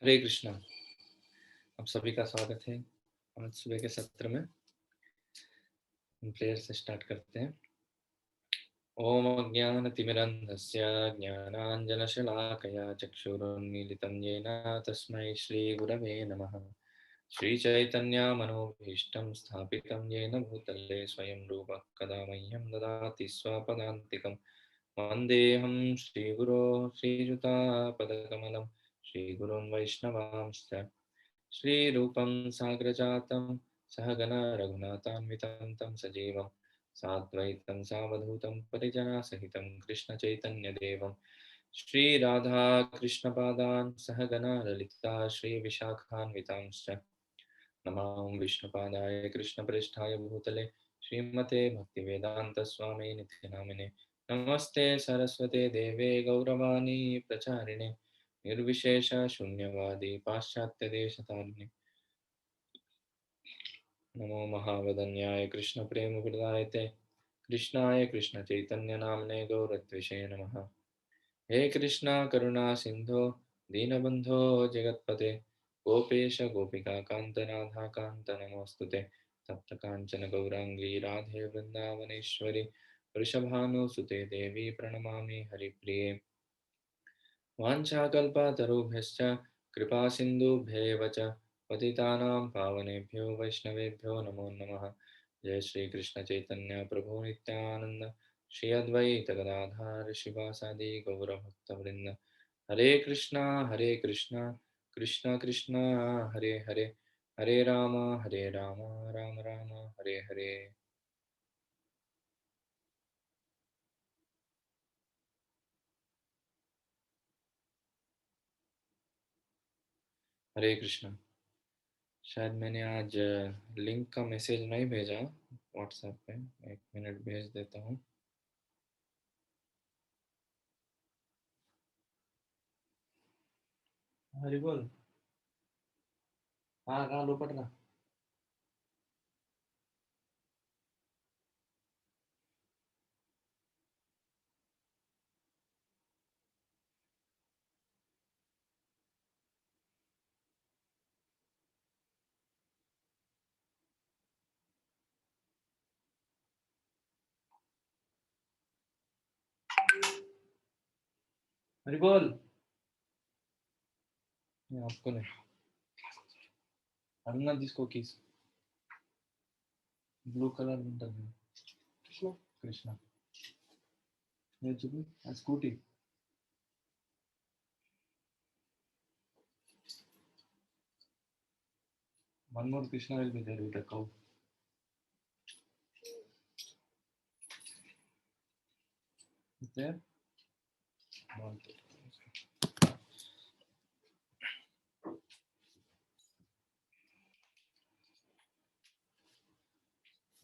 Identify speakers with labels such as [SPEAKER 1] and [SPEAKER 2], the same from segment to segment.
[SPEAKER 1] हरे कृष्णा। आप सभी का स्वागत है आज सुबह के सत्र में। हम प्रेयर से स्टार्ट करते हैं। ओम अज्ञानतिमिरन्धस्य ज्ञानाञ्जनशलाकया चक्षुरुन्मीलितं येन तस्मै श्रीगुरवे नमः। श्रीचैतन्यमनोभीष्टं स्थापितं येन भूतले स्वयं रूपः कदा मह्यं ददाति स्वपदान्तिकं। वन्देऽहं श्रीगुरो श्रीयुतापदकमलं श्रीगुरुं वैष्णवांश्च श्रीरूपं साग्रजातं सहगना रघुनाथान्वितं तं सजीवं साद्वैतं सावधूतं परिजनसहितं कृष्णचैतन्यदेवं श्रीराधाकृष्णपादान् सहगना ललिता श्रीविशाखान्वितांश्च नमां विष्णुपादाय कृष्णप्रेष्ठाय भूतले श्रीमते भक्तिवेदान्तस्वामी नित्यनामिने नमस्ते सरस्वते देवे गौरवाणी प्रचारिणे निर्विशेष शून्यवादी पाश्चात्यदेशतारिणे नमो महावदन्याय कृष्णप्रेमप्रदायते कृष्णाय कृष्णचैतन्यनाम्ने गौरत्विषे नमः। हे कृष्णा करुणा सिंधो दीनबंधो जगत्पते गोपेश गोपिका कांत राधा कांत नमोस्तुते तप्त कांचन गौरांगी राधे वृंदावनेश्वरी वृषभानुसुते देवी प्रणमामि हरिप्रिये वाञ्छाकल्पतरुभ्यश्च कृपा सिन्धुभ्येव च पतितानां पावनेभ्यो वैष्णवेभ्यो नमो नमः। जय श्री कृष्ण चैतन्य प्रभु नित्यानंद श्री अद्वैत गदाधर शिवासादि गौरभक्तवृंद हरे कृष्णा कृष्णा कृष्णा हरे हरे हरे राम राम राम हरे हरे। हरे कृष्णा। शायद मैंने आज लिंक का मैसेज नहीं भेजा व्हाट्सएप पे। एक मिनट भेज देता हूँ। हरी बोल। हाँ कहाँ लो पटना। हरी बोल। आपको नहीं अन्ना जिसको किस ब्लू कलर कृष्णा कृष्णा ये चुकी scooty one more Krishna will be there with a cow. Is there? One.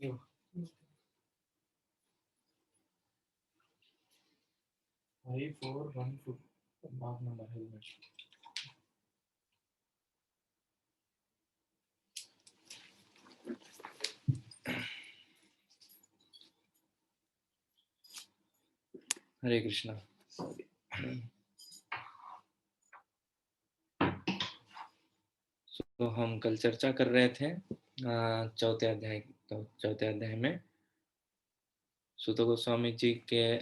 [SPEAKER 1] You. 5412 mark number helmet. हरे कृष्णा। तो हम कल चर्चा कर रहे थे चौथे अध्याय में सुत गोस्वामी जी के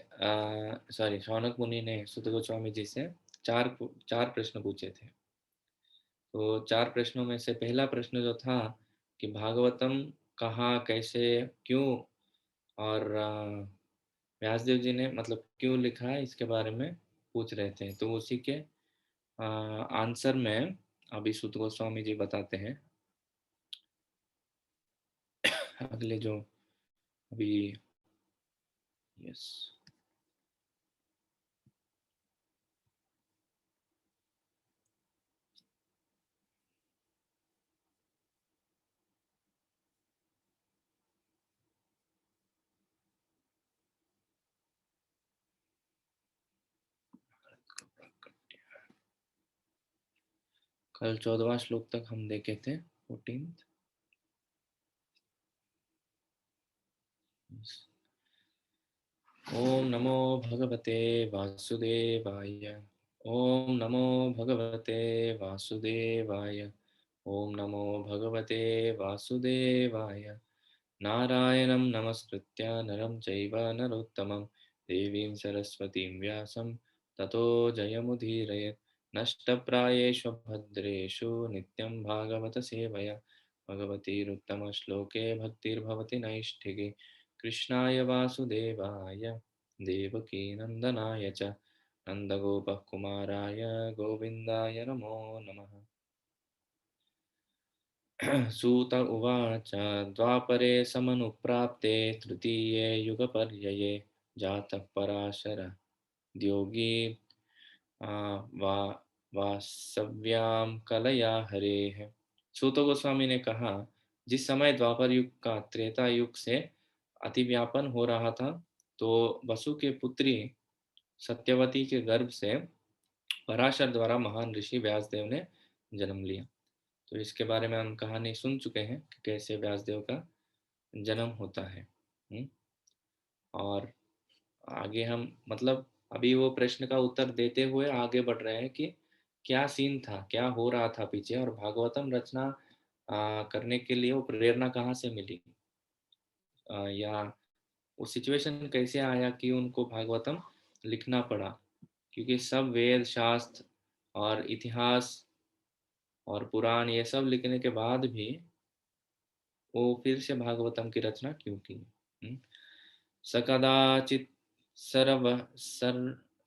[SPEAKER 1] सॉरी शौनक मुनि ने सुत गोस्वामी जी से चार चार प्रश्न पूछे थे। तो चार प्रश्नों में से पहला प्रश्न जो था कि भागवतम कहाँ कैसे क्यों और व्यासदेव जी ने मतलब क्यों लिखा है इसके बारे में पूछ रहे थे। तो उसी के आंसर में अभी सुत गोस्वामी जी बताते हैं अगले जो अभी यस कल 14वां श्लोक तक हम देखे थे 14th। ओम नमो भगवते वासुदेवाय ओम नमो भगवते वासुदेवाय। ओम नमो भगवते वासुदेवाय। नारायणं नमस्कृत्य नरं चैव नरोत्तमं देवीं सरस्वतीं व्यासं ततो जयमुदीरयेत्। नष्टप्रायेषु भद्रेषु नित्यं भागवत सेवया भगवतीरुत्तमश्लोके भक्तिर्भवति नैष्ठिके। कृष्णाय वासुदेवाय देवकीनन्दनाय च नन्दगोपकुमाराय गोविन्दाय नमो नमः। सूत उवाच द्वापरे समनुप्राप्ते तृतीये युगपर्यये जातः पराशरः द्योगी वा वासव्याम कलया हरेः। सूत गोस्वामी ने कहा, जिस समय द्वापर युग का त्रेता युग से अतिव्यापन हो रहा था, तो वसु के पुत्री सत्यवती के गर्भ से पराशर द्वारा महान ऋषि व्यासदेव ने जन्म लिया। तो इसके बारे में हम कहानी सुन चुके हैं कि कैसे व्यासदेव का जन्म होता है। और आगे हम मतलब अभी वो प्रश्न का उत्तर देते हुए आगे बढ़ रहे हैं कि क्या सीन था, क्या हो रहा था पीछे, और भागवतम रचना करने के लिए वो प्रेरणा कहाँ से मिली, या वो सिचुएशन कैसे आया कि उनको भागवतम लिखना पड़ा, क्योंकि सब वेद शास्त्र और इतिहास और पुराण ये सब लिखने के बाद भी वो फिर से भागवतम की रचना क्यों की। स कदाचित्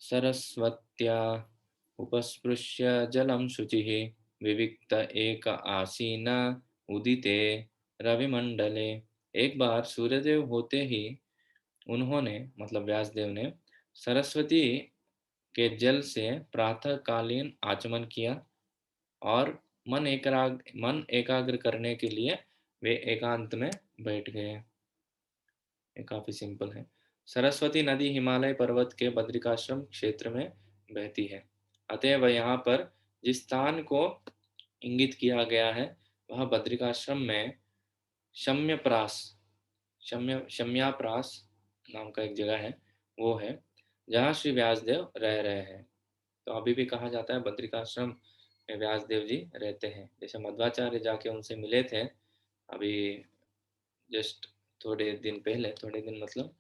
[SPEAKER 1] सरस्वत्या उपस्पृश्य जलं शुचिः विविक्त एक आसीन उदिते रविमंडले। एक बार सूर्यदेव होते ही उन्होंने मतलब व्यासदेव ने सरस्वती के जल से प्रातःकालीन आचमन किया और मन एकाग्र करने के लिए वे एकांत में बैठ गए। ये काफी सिंपल है। सरस्वती नदी हिमालय पर्वत के बद्रिकाश्रम क्षेत्र में बहती है। अतएव यहाँ पर जिस स्थान को इंगित किया गया है वह बद्रिकाश्रम में शम्यप्रास शम्याप्रास नाम का एक जगह है, वो है जहाँ श्री व्यासदेव रह रहे हैं। तो अभी भी कहा जाता है बद्रिकाश्रम में व्यासदेव जी रहते हैं। जैसे मध्वाचार्य जाके उनसे मिले थे अभी जस्ट थोड़े दिन पहले, थोड़े दिन मतलब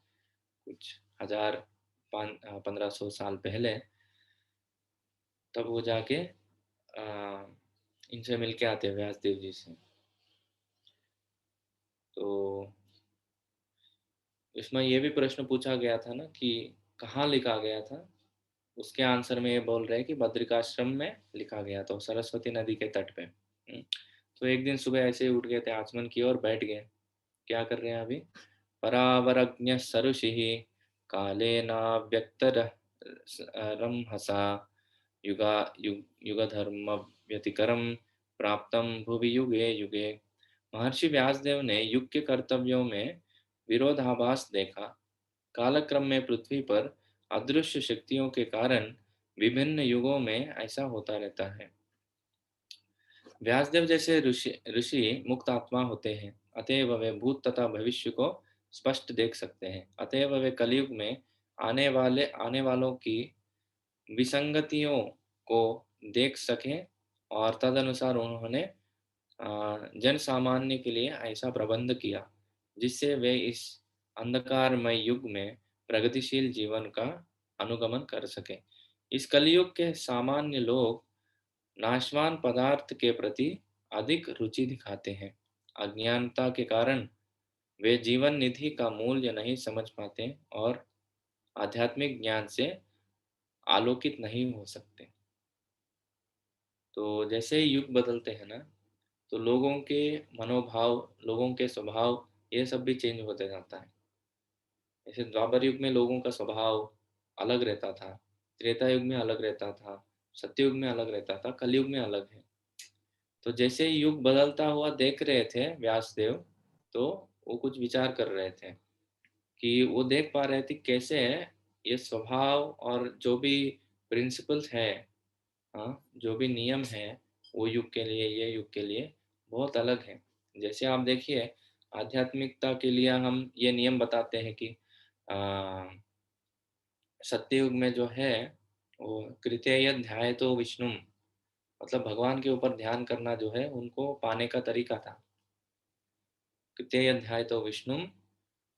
[SPEAKER 1] कुछ 1500 साल पहले, तब वो जाके इनसे मिल के आते व्यासदेव जी से। तो इसमें ये भी प्रश्न पूछा गया था ना कि कहाँ लिखा गया था, उसके आंसर में ये बोल रहे हैं कि बद्रिकाश्रम में लिखा गया था, सरस्वती नदी के तट पे। तो एक दिन सुबह ऐसे ही उठ गए थे, आचमन किए और बैठ गए। क्या कर रहे हैं अभी? परावरज्ञ सरुषि कालेनाव्यक्त रंहसा युगा युगधर्म व्यतिकरम प्राप्तम भुवि युगे युगे। महर्षि व्यासदेव ने युग के कर्तव्यों में विरोधाभास देखा। कालक्रम में पृथ्वी पर अदृश्य शक्तियों के कारण विभिन्न युगों में ऐसा होता रहता है। व्यासदेव जैसे ऋषि ऋषि मुक्त आत्मा होते हैं, अतएव वे भूत तथा भविष्य को स्पष्ट देख सकते हैं। अतएव वे कलयुग में आने वालों की विसंगतियों को देख सकें और तदनुसार उन्होंने जन सामान्य के लिए ऐसा प्रबंध किया जिससे वे इस अंधकारमय युग में प्रगतिशील जीवन का अनुगमन कर सकें। इस कलयुग के सामान्य लोग नाशवान पदार्थ के प्रति अधिक रुचि दिखाते हैं। अज्ञानता के कारण वे जीवन निधि का मूल्य नहीं समझ पाते और आध्यात्मिक ज्ञान से आलोकित नहीं हो सकते। तो जैसे ही युग बदलते हैं ना, तो लोगों के मनोभाव, लोगों के स्वभाव, ये सब भी चेंज होते जाता है। जैसे द्वापर युग में लोगों का स्वभाव अलग रहता था, त्रेता युग में अलग रहता था, सत्ययुग में अलग रहता था, कलयुग में अलग है। तो जैसे ही युग बदलता हुआ देख रहे थे व्यासदेव, तो वो कुछ विचार कर रहे थे कि वो देख पा रहे थे कैसे ये स्वभाव और जो भी प्रिंसिपल्स है, हाँ, जो भी नियम है, वो युग के लिए, ये युग के लिए बहुत अलग है। जैसे आप देखिए, आध्यात्मिकता के लिए हम ये नियम बताते हैं कि सत्ययुग में जो है और कृत्यय ध्याय तो विष्णु, मतलब भगवान के ऊपर ध्यान करना जो है उनको पाने का तरीका था। कृत्यय ध्याय तो विष्णु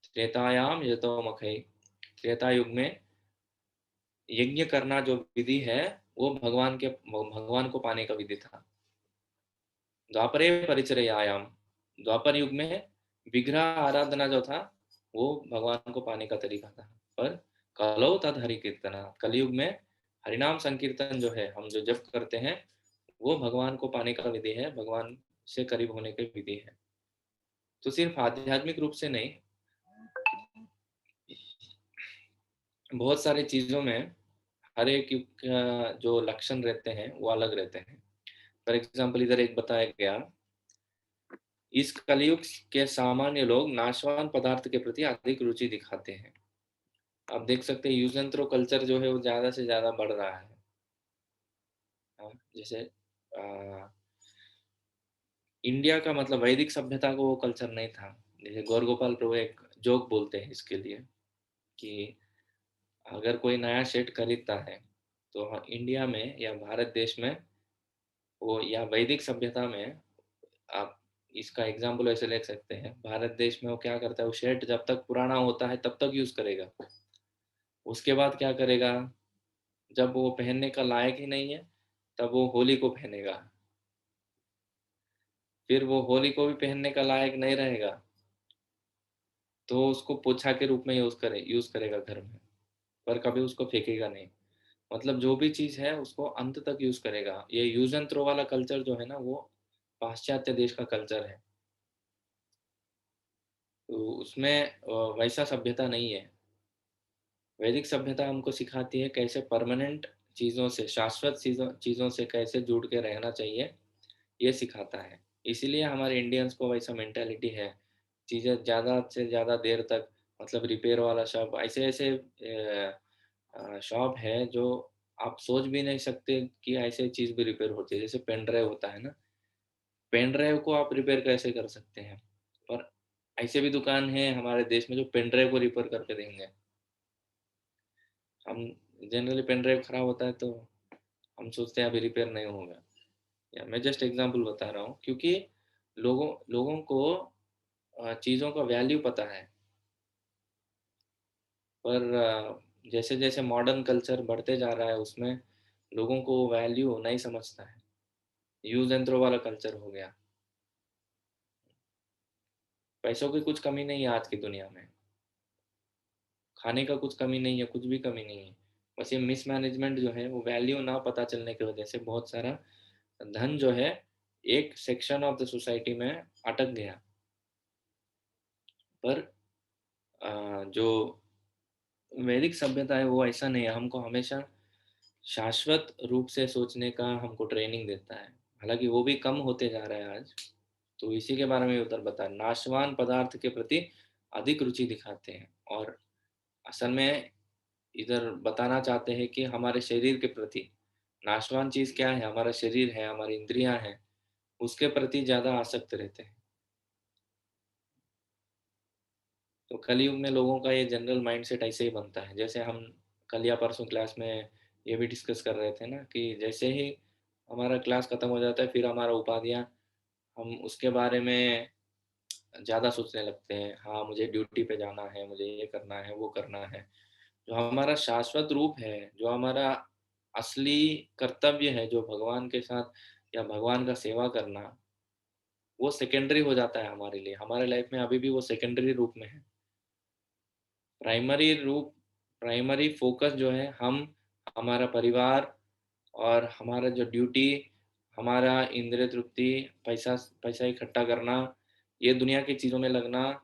[SPEAKER 1] त्रेतायाम यतो मखै, त्रेता युग में यज्ञ करना जो विधि है वो भगवान को पाने का विधि था। द्वापरे परिचर्यायाम, द्वापर युग में विग्रह आराधना जो था वो भगवान को पाने का तरीका था। पर कलौ तद हरि कीर्तना, कलयुग में हरिनाम संकीर्तन जो है हम जो जप करते हैं वो भगवान को पाने का विधि है, भगवान से करीब होने की विधि है। तो सिर्फ आध्यात्मिक रूप से नहीं, बहुत सारी चीजों में हर एक युग का जो लक्षण रहते हैं वो अलग रहते हैं। फॉर एग्जाम्पल इधर एक बताया गया, इस कलयुग के सामान्य लोग नाशवान पदार्थ के प्रति अधिक रुचि दिखाते हैं। आप देख सकते हैं यूज एंड थ्रो कल्चर जो है वो ज्यादा से ज्यादा बढ़ रहा है। जैसे आ, इंडिया का मतलब वैदिक सभ्यता को वो कल्चर नहीं था। जैसे गौर गोपाल प्रभु एक जोक बोलते हैं इसके लिए कि अगर कोई नया सेट खरीदता है तो इंडिया में या भारत देश में वो या वैदिक सभ्यता में आप इसका एग्जाम्पल ऐसे ले सकते हैं, भारत देश में वो क्या करता है, वो शर्ट जब तक पुराना होता है तब तक यूज करेगा। उसके बाद क्या करेगा, जब वो पहनने का लायक ही नहीं है तब वो होली को पहनेगा। फिर वो होली को भी पहनने का लायक नहीं रहेगा तो उसको पोछा के रूप में यूज करेगा घर में, पर कभी उसको फेंकेगा नहीं। मतलब जो भी चीज है उसको अंत तक यूज करेगा। ये यूज एंड थ्रो वाला कल्चर जो है ना वो पाश्चात्य देश का कल्चर है। तो उसमें वैसा सभ्यता नहीं है। वैदिक सभ्यता हमको सिखाती है कैसे परमानेंट चीजों से, शाश्वत चीजों से कैसे जुड़ के रहना चाहिए, ये सिखाता है। इसीलिए हमारे इंडियंस को वैसा मेंटेलिटी है, चीजें ज्यादा से ज्यादा देर तक, मतलब रिपेयर वाला शॉप, ऐसे ऐसे शॉप है जो आप सोच भी नहीं सकते कि ऐसे चीज भी रिपेयर होती है। जैसे पेन ड्राइव होता है ना, पेन ड्राइव को आप रिपेयर कैसे कर सकते हैं, पर ऐसे भी दुकान है हमारे देश में जो पेन ड्राइव को रिपेयर करके देंगे। हम जनरली पेन ड्राइव खराब होता है तो हम सोचते हैं अभी रिपेयर नहीं होगा। या मैं जस्ट एग्जांपल बता रहा हूँ क्योंकि लोगों लोगों को चीज़ों का वैल्यू पता है। पर जैसे जैसे मॉडर्न कल्चर बढ़ते जा रहा है उसमें लोगों को वैल्यू नहीं समझता है। यूज एंड थ्रो वाला कल्चर हो गया। पैसों की कुछ कमी नहीं है आज की दुनिया में, खाने का कुछ कमी नहीं है, कुछ भी कमी नहीं है। बस ये मिसमैनेजमेंट जो है वो वैल्यू ना पता चलने की वजह से बहुत सारा धन जो है एक सेक्शन ऑफ द सोसाइटी में अटक गया। पर जो वैदिक सभ्यता है वो ऐसा नहीं है, हमको हमेशा शाश्वत रूप से सोचने का हमको ट्रेनिंग देता है। हालांकि वो भी कम होते जा रहा है आज। तो इसी के बारे में उधर बता, नाशवान पदार्थ के प्रति अधिक रुचि दिखाते हैं। और असल में इधर बताना चाहते हैं कि हमारे शरीर के प्रति नाशवान चीज क्या है, हमारा शरीर है, हमारी इंद्रियां हैं, उसके प्रति ज्यादा आसक्त रहते हैं। तो कलयुग में लोगों का ये जनरल माइंडसेट ऐसे ही बनता है। जैसे हम कल या परसों क्लास में ये भी डिस्कस कर रहे थे ना कि जैसे ही हमारा क्लास खत्म हो जाता है फिर हमारा उपाधियां, हम उसके बारे में ज़्यादा सोचने लगते हैं। हाँ मुझे ड्यूटी पे जाना है, मुझे ये करना है, वो करना है। जो हमारा शाश्वत रूप है, जो हमारा असली कर्तव्य है, जो भगवान के साथ या भगवान का सेवा करना, वो सेकेंडरी हो जाता है हमारे लिए। हमारे लाइफ में अभी भी वो सेकेंडरी रूप में है। प्राइमरी रूप, प्राइमरी फोकस जो है हम, हमारा परिवार और हमारा जो ड्यूटी, हमारा इंद्रिय तृप्ति, पैसा पैसा इकट्ठा करना, ये दुनिया की चीज़ों में लगना,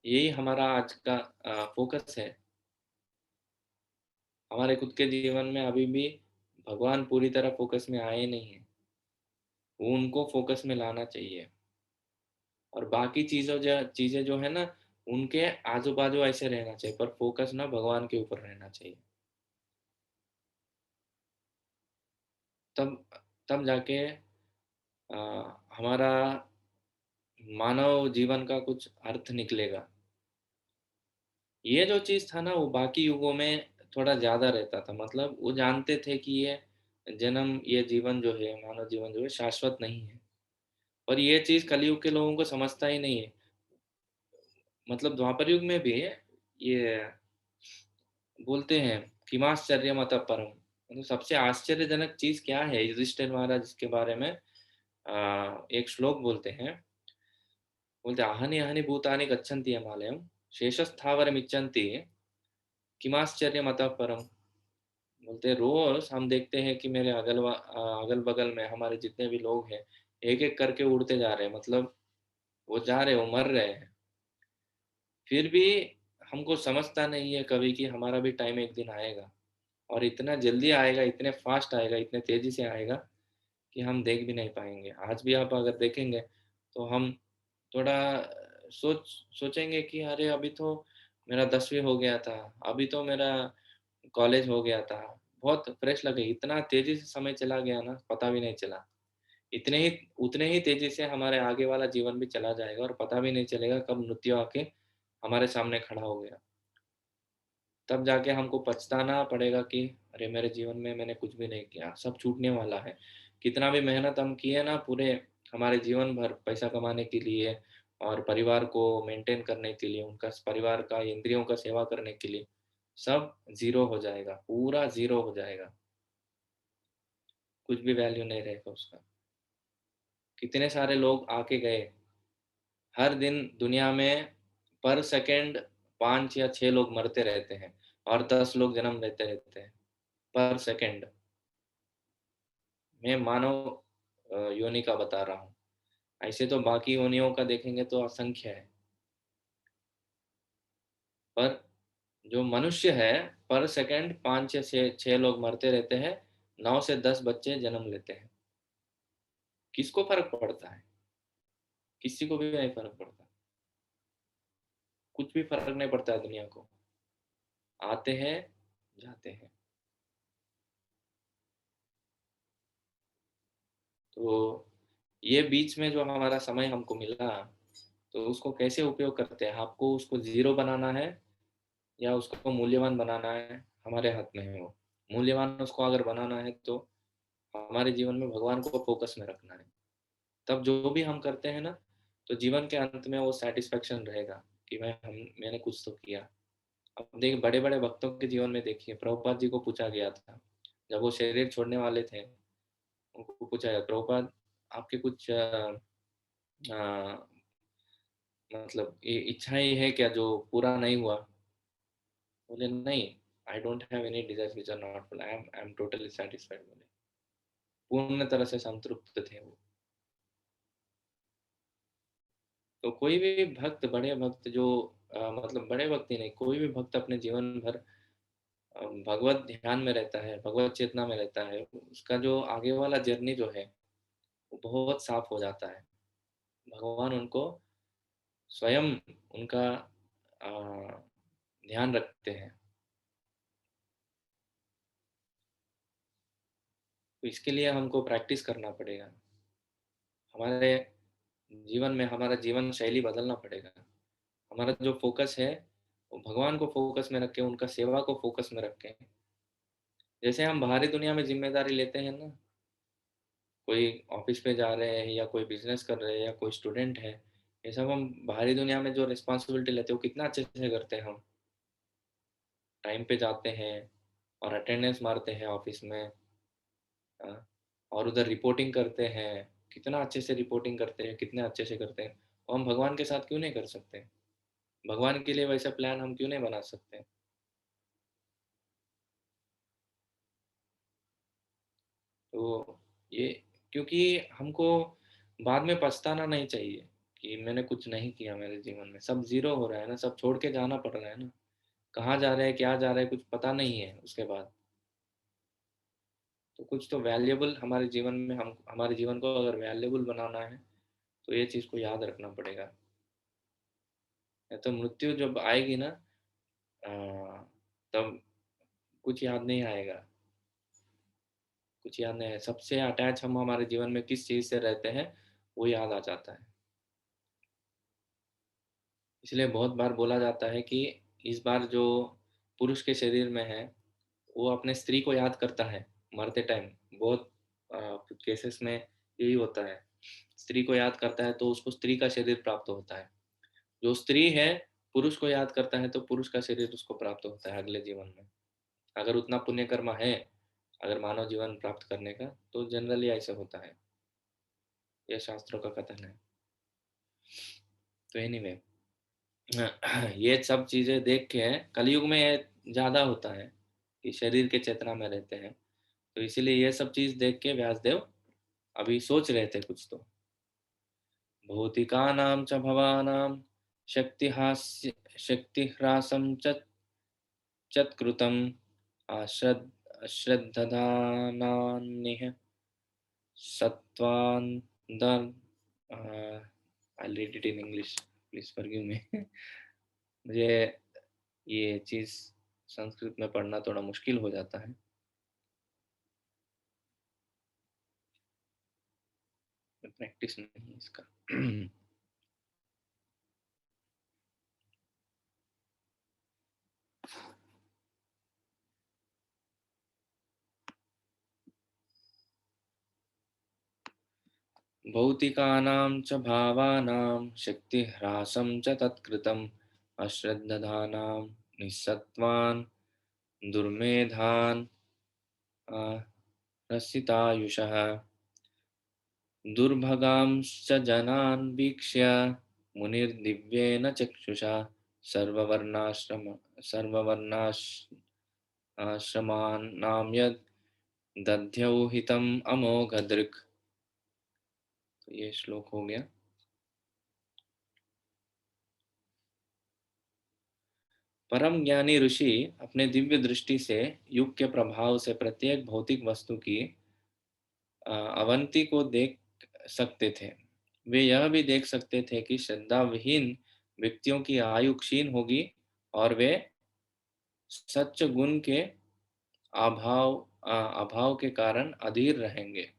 [SPEAKER 1] यही हमारा आज का फोकस है। हमारे खुद के जीवन में अभी भी भगवान पूरी तरह फोकस में आए नहीं है। वो उनको फोकस में लाना चाहिए। और बाकी चीज़ें जो है ना उनके आजू बाजू ऐसे रहना चाहिए, पर फोकस ना भगवान के ऊपर रहना चाहिए। तब तब जाके हमारा मानव जीवन का कुछ अर्थ निकलेगा। ये जो चीज था ना वो बाकी युगों में थोड़ा ज़्यादा रहता था। मतलब वो जानते थे कि ये जीवन जो है, मानव जीवन जो है शाश्वत नहीं है। और ये चीज़ कलयुग के लोगों को समझता ही नहीं है। मतलब द्वापर युग में भी ये बोलते हैं किमाश्चर्यमतः परम, मतलब सबसे आश्चर्यजनक चीज़ क्या है? युधिष्ठिर महाराज के बारे में एक श्लोक बोलते हैं, बोलते आहनि आहनि भूतानि गच्छन्ति हिमालयं शेषस्थावरमिच्छन्ति किमाश्चर्यमतः परम। बोलते हैं रोज हम देखते हैं कि मेरे अगल बगल में हमारे जितने भी लोग हैं एक एक करके उड़ते जा रहे हैं, मतलब वो जा रहे, वो मर रहे हैं। फिर भी हमको समझता नहीं है कभी कि हमारा भी टाइम एक दिन आएगा, और इतना जल्दी आएगा, इतने फास्ट आएगा, इतने तेजी से आएगा कि हम देख भी नहीं पाएंगे। आज भी आप अगर देखेंगे तो हम थोड़ा सोचेंगे कि अरे अभी तो मेरा 10वीं हो गया था, अभी तो मेरा कॉलेज हो गया था, बहुत फ्रेश लगे, इतना तेजी से समय चला गया ना, पता भी नहीं चला। इतने ही उतने ही तेजी से हमारे आगे वाला जीवन भी चला जाएगा और पता भी नहीं चलेगा कब मृत्यु आके हमारे सामने खड़ा हो गया। तब जाके हमको पछताना पड़ेगा कि अरे मेरे जीवन में मैंने कुछ भी नहीं किया, सब छूटने वाला है। कितना भी मेहनत हम किए ना पूरे हमारे जीवन भर पैसा कमाने के लिए और परिवार को मेंटेन करने के लिए, उनका परिवार का इंद्रियों का सेवा करने के लिए, सब ज़ीरो हो जाएगा, पूरा ज़ीरो हो जाएगा। कुछ भी वैल्यू नहीं रहेगा उसका। कितने सारे लोग आके गए, हर दिन दुनिया में पर सेकंड 5 या 6 लोग मरते रहते हैं और 10 लोग जन्म लेते रहते हैं पर सेकंड। मैं मानव योनि का बता रहा हूँ। ऐसे तो बाकी योनियों का देखेंगे तो असंख्य है, पर जो मनुष्य है पर सेकंड 5 या 6 लोग मरते रहते हैं, 9 से 10 बच्चे जन्म लेते हैं। किसको फर्क पड़ता है? किसी को भी नहीं फर्क पड़ता। कुछ भी फर्क नहीं पड़ता है दुनिया को। आते हैं, जाते हैं। तो ये बीच में जो हमारा समय हमको मिला, तो उसको कैसे उपयोग करते हैं? आपको उसको ज़ीरो बनाना है या उसको मूल्यवान बनाना है, हमारे हाथ में है वो। मूल्यवान उसको अगर बनाना है तो हमारे जीवन में भगवान को फोकस में रखना है। तब जो भी हम करते हैं ना, तो जीवन के अंत में वो सैटिस्फैक्शन रहेगा कि मैंने कुछ तो किया। अब देखिए बड़े-बड़े भक्तों के जीवन में देखिए, प्रभुपाद जी को पूछा गया था, जब वो शरीर छोड़ने वाले थे, उनको पूछा गया, प्रभुपाद आपके कुछ अ, मतलब इच्छाएँ है क्या जो पूरा नहीं हुआ? बोले नहीं, I don't have any desires which are not full, I am totally satisfied बोले। पूर्ण तरह से संतृप्त थे वो। तो कोई भी भक्त, बड़े भक्त जो मतलब बड़े भक्त ही नहीं, कोई भी भक्त अपने जीवन भर भगवत ध्यान में रहता है, भगवत चेतना में रहता है, उसका जो आगे वाला जर्नी जो है, वो बहुत साफ हो जाता है। भगवान उनको स्वयं उनका अ, ध्यान रखते हैं। तो इसके लिए हमको प्रैक्टिस करना पड़ेगा। हमारे जीवन में हमारा जीवन शैली बदलना पड़ेगा। हमारा जो फ़ोकस है, वो भगवान को फ़ोकस में रख के, उनका सेवा को फ़ोकस में रख के, जैसे हम बाहरी दुनिया में ज़िम्मेदारी लेते हैं ना, कोई ऑफ़िस पे जा रहे हैं या कोई बिज़नेस कर रहे हैं या कोई स्टूडेंट है, ये सब हम बाहरी दुनिया में जो रिस्पॉन्सिबिलिटी लेते हैं, वो कितना अच्छे से करते हैं हम। टाइम पे जाते हैं और अटेंडेंस मारते हैं ऑफ़िस में, और उधर रिपोर्टिंग करते हैं, कितना अच्छे से रिपोर्टिंग करते हैं, कितने अच्छे से करते हैं। और हम भगवान के साथ क्यों नहीं कर सकते? भगवान के लिए वैसा प्लान हम क्यों नहीं बना सकते? तो ये, क्योंकि हमको बाद में पछताना नहीं चाहिए कि मैंने कुछ नहीं किया मेरे जीवन में, सब ज़ीरो हो रहा है ना, सब छोड़ के जाना पड़ रहा है ना। कहाँ जा रहे हैं, क्या जा रहे हैं, कुछ पता नहीं है उसके बाद। तो कुछ तो वैल्यूएबल हमारे जीवन में, हम हमारे जीवन को अगर वैल्यूएबल बनाना है, तो ये चीज़ को याद रखना पड़ेगा। या तो मृत्यु जब आएगी ना, अ, तब कुछ याद नहीं आएगा, कुछ याद नहीं आएगा। सबसे अटैच हम हमारे जीवन में किस चीज़ से रहते हैं, वो याद आ जाता है। इसलिए बहुत बार बोला जाता है कि इस बार जो पुरुष के शरीर में है, वो अपने स्त्री को याद करता है मरते टाइम। बहुत केसेस में यही होता है, स्त्री को याद करता है तो उसको स्त्री का शरीर प्राप्त होता है। जो स्त्री है पुरुष को याद करता है तो पुरुष का शरीर उसको प्राप्त होता है अगले जीवन में। अगर उतना पुण्य कर्म है, अगर मानव जीवन प्राप्त करने का, तो जनरली ऐसा होता है, यह शास्त्रों का कथन है। तो एनीवे, ये सब चीजें देख के कलयुग में ये ज्यादा होता है कि शरीर के चेतना में रहते हैं। तो इसीलिए ये सब चीज देख के व्यासदेव अभी सोच रहे थे कुछ तो। भौतिकानां च भवानां शक्तिहास्य शक्तिह्रासं चत्कृतम् अश्रद्धदानान्निह सत्वान् दर् I'll read it in English, please forgive me. मुझे ये चीज संस्कृत में पढ़ना थोड़ा मुश्किल हो जाता है, प्रैक्टिस नहीं है इसका। भौतिकानां च भावानां शक्तिह्रासं च तत्कृतम् अश्रद्धधानां निस्सत्त्वान् दुर्मेधान् रसितायुषः दुर्भगांश्च जनान् वीक्ष्य मुनिर्दिव्येन चक्षुषा सर्ववर्णाश्रम सर्ववर्णाश्रमाणां यद् दध्यौ हितम् अमोघदृक्। तो ये श्लोक हो गया। परम ज्ञानी ऋषि अपने दिव्य दृष्टि से युग के प्रभाव से प्रत्येक भौतिक वस्तु की अवंती को देख सकते थे। वे यह भी देख सकते थे कि श्रद्धा विहीन व्यक्तियों की आयु क्षीण होगी और वे सच्च गुण के अभाव के कारण अधीर रहेंगे।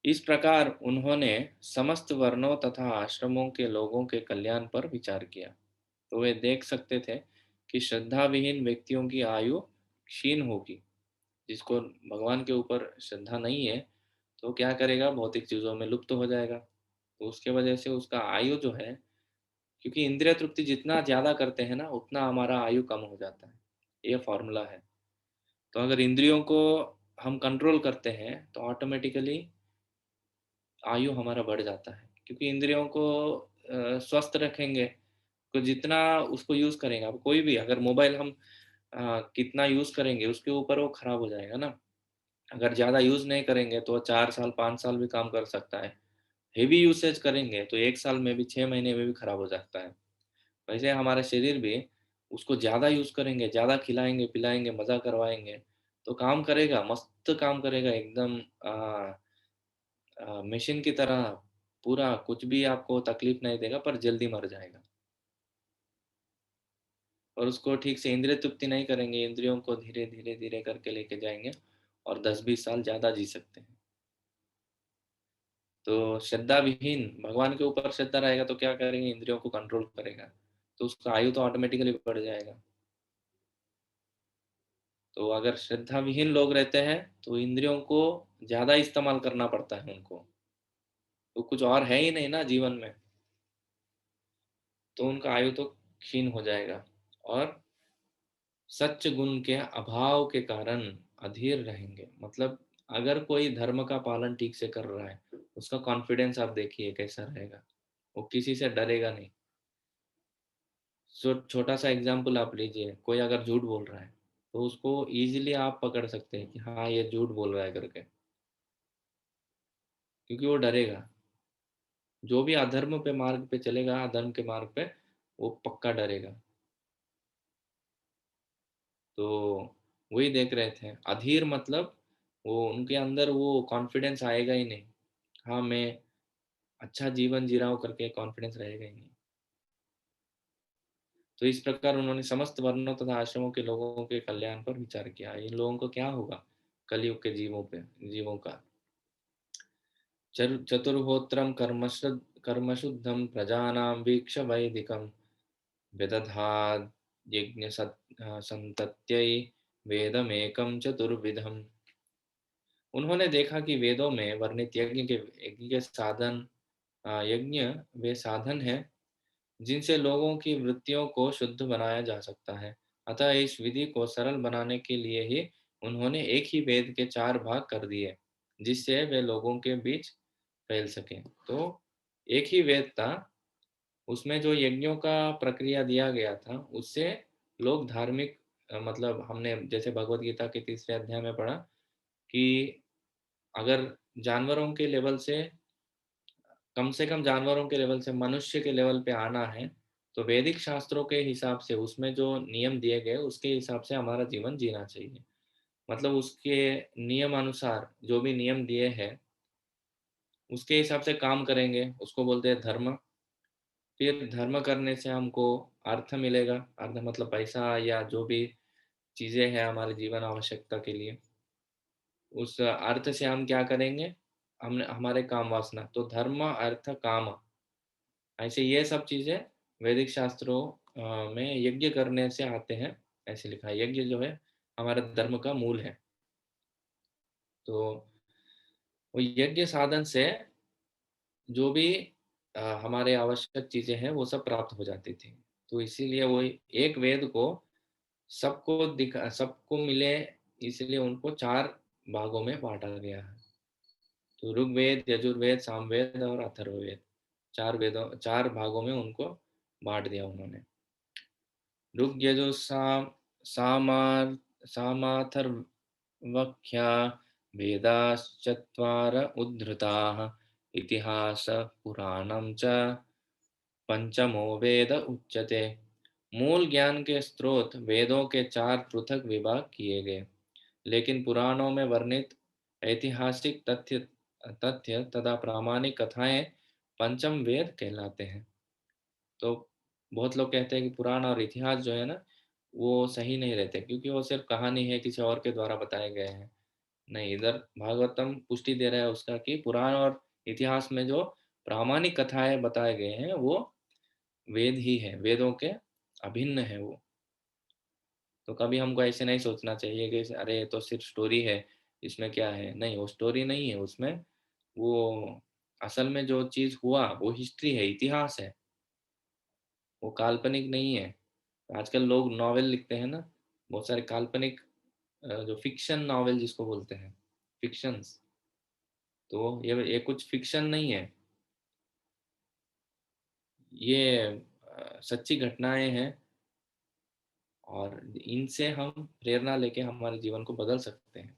[SPEAKER 1] इस प्रकार उन्होंने समस्त वर्णों तथा आश्रमों के लोगों के कल्याण पर विचार किया। तो वे देख सकते थे कि श्रद्धा विहीन व्यक्तियों की आयु क्षीण होगी। जिसको भगवान के ऊपर श्रद्धा नहीं है तो क्या करेगा, भौतिक चीजों में लुप्त हो जाएगा। तो उसके वजह से उसका आयु जो है, क्योंकि इंद्रिय तृप्ति जितना ज्यादा करते हैं ना उतना हमारा आयु कम हो जाता है, ये फॉर्मूला है। तो अगर इंद्रियों को हम कंट्रोल करते हैं तो ऑटोमेटिकली आयु हमारा बढ़ जाता है, क्योंकि इंद्रियों को स्वस्थ रखेंगे तो जितना उसको यूज करेंगे। अब कोई भी अगर मोबाइल हम कितना यूज करेंगे उसके ऊपर वो खराब हो जाएगा ना। अगर ज्यादा यूज नहीं करेंगे तो 4 साल 5 साल भी काम कर सकता है। हेवी यूसेज करेंगे तो 1 साल में भी 6 महीने में भी खराब हो सकता है। वैसे हमारा शरीर भी, उसको ज्यादा यूज करेंगे, ज्यादा खिलाएंगे पिलाएंगे मजा करवाएंगे तो काम करेगा, मस्त काम करेगा एकदम मशीन की तरह। पूरा कुछ भी आपको तकलीफ नहीं देगा पर जल्दी मर जाएगा। और उसको ठीक से इंद्रिय तृप्ति नहीं करेंगे, इंद्रियों को धीरे धीरे धीरे करके लेके जाएंगे और 10-20 साल ज्यादा जी सकते हैं। तो श्रद्धा विहीन, भगवान के ऊपर श्रद्धा रहेगा तो क्या करेंगे, इंद्रियों को कंट्रोल करेगा तो उसका आयु तो ऑटोमेटिकली बढ़ जाएगा। तो अगर श्रद्धा विहीन लोग रहते हैं तो इंद्रियों को ज्यादा इस्तेमाल करना पड़ता है उनको, तो कुछ और है ही नहीं ना जीवन में, तो उनका आयु तो क्षीण हो जाएगा और सच्च गुण के अभाव के कारण अधीर रहेंगे। मतलब अगर कोई धर्म का पालन ठीक से कर रहा है, उसका कॉन्फिडेंस आप देखिए कैसा रहेगा, वो किसी से डरेगा नहीं। छोटा सा एग्जाम्पल आप लीजिए, कोई अगर झूठ बोल रहा है तो उसको इजीली आप पकड़ सकते हैं कि हाँ ये झूठ बोल रहा है करके, क्योंकि वो डरेगा। जो भी अधर्म पे मार्ग पे चलेगा, अधर्म के मार्ग पे, वो पक्का डरेगा। तो वही देख रहे थे, अधीर मतलब वो उनके अंदर वो कॉन्फिडेंस आएगा ही नहीं। हाँ मैं अच्छा जीवन जी रहा हूँ करके कॉन्फिडेंस रहेगा ही नहीं। तो इस प्रकार उन्होंने समस्त वर्णों तथा आश्रमों के लोगों के कल्याण पर विचार किया। इन लोगों को क्या होगा, कलयुग के जीवों का। चतुर्होत्रम कर्मशुद्धम प्रजानां वीक्ष वैदिकम विदधाद यज्ञ संतत्यै वेदमेकं चतुर्विधम्। उन्होंने देखा कि वेदों में वर्णित यज्ञ के साधन, यज्ञ वे साधन हैं जिनसे लोगों की वृत्तियों को शुद्ध बनाया जा सकता है। अतः इस विधि को सरल बनाने के लिए ही उन्होंने एक ही वेद के चार भाग कर दिए, जिससे वे लोगों के बीच फैल सके। तो एक ही वेद था, उसमें जो यज्ञों का प्रक्रिया दिया गया था, उससे लोग धार्मिक, मतलब हमने जैसे भगवत गीता के तीसरे अध्याय में पढ़ा कि अगर जानवरों के लेवल से कम जानवरों के लेवल से मनुष्य के लेवल पे आना है, तो वैदिक शास्त्रों के हिसाब से उसमें जो नियम दिए गए उसके हिसाब से हमारा जीवन जीना चाहिए। मतलब उसके नियम अनुसार जो भी नियम दिए हैं उसके हिसाब से काम करेंगे, उसको बोलते हैं धर्म। फिर धर्म करने से हमको अर्थ मिलेगा, अर्थ मतलब पैसा या जो भी चीज़ें हैं हमारे जीवन आवश्यकता के लिए। उस अर्थ से हम क्या करेंगे, हम हमारे काम वासना, तो धर्म अर्थ काम, ऐसे ये सब चीज़ें वैदिक शास्त्रों में यज्ञ करने से आते हैं। ऐसे लिखा है, यज्ञ जो है हमारे धर्म का मूल है। तो वो यज्ञ साधन से जो भी हमारे आवश्यक चीज़ें हैं वो सब प्राप्त हो जाती थी। तो इसीलिए वो एक वेद को सबको मिले, इसलिए उनको चार भागों में बांटा गया है। तो ऋग्वेद, यजुर्वेद, सामवेद और अथर्ववेद, चार भागों में उनको बांट दिया उन्होंने। ऋग्यजुः सामार सामाथर्वख्या वेदाश्चत्वार उद्धृताः इतिहासपुराणं च पंचमो वेद उच्यते। मूल ज्ञान के स्रोत वेदों के चार पृथक विभाग किए गए, लेकिन पुराणों में वर्णित ऐतिहासिक तथ्य तथ्य तथा प्रामाणिक कथाएं पंचम वेद कहलाते हैं। तो बहुत लोग कहते हैं कि पुराण और इतिहास जो है ना, वो सही नहीं रहते क्योंकि वो सिर्फ कहानी है, किसी और के द्वारा बताए गए हैं। नहीं, इधर भागवतम पुष्टि दे रहा है उसका कि पुराण और इतिहास में जो प्रामाणिक कथाएं बताए गए हैं वो वेद ही है, वेदों के अभिन्न है वो। तो कभी हमको ऐसे नहीं सोचना चाहिए कि अरे ये तो सिर्फ स्टोरी है, इसमें क्या है। नहीं, वो स्टोरी नहीं है, उसमें वो असल में जो चीज़ हुआ वो हिस्ट्री है, इतिहास है, वो काल्पनिक नहीं है। आजकल लोग नॉवेल लिखते हैं ना, बहुत सारे काल्पनिक, जो फिक्शन नॉवेल जिसको बोलते हैं, फिक्शंस, तो ये कुछ फिक्शन नहीं है, ये सच्ची घटनाएं हैं और इनसे हम प्रेरणा लेके हमारे जीवन को बदल सकते हैं।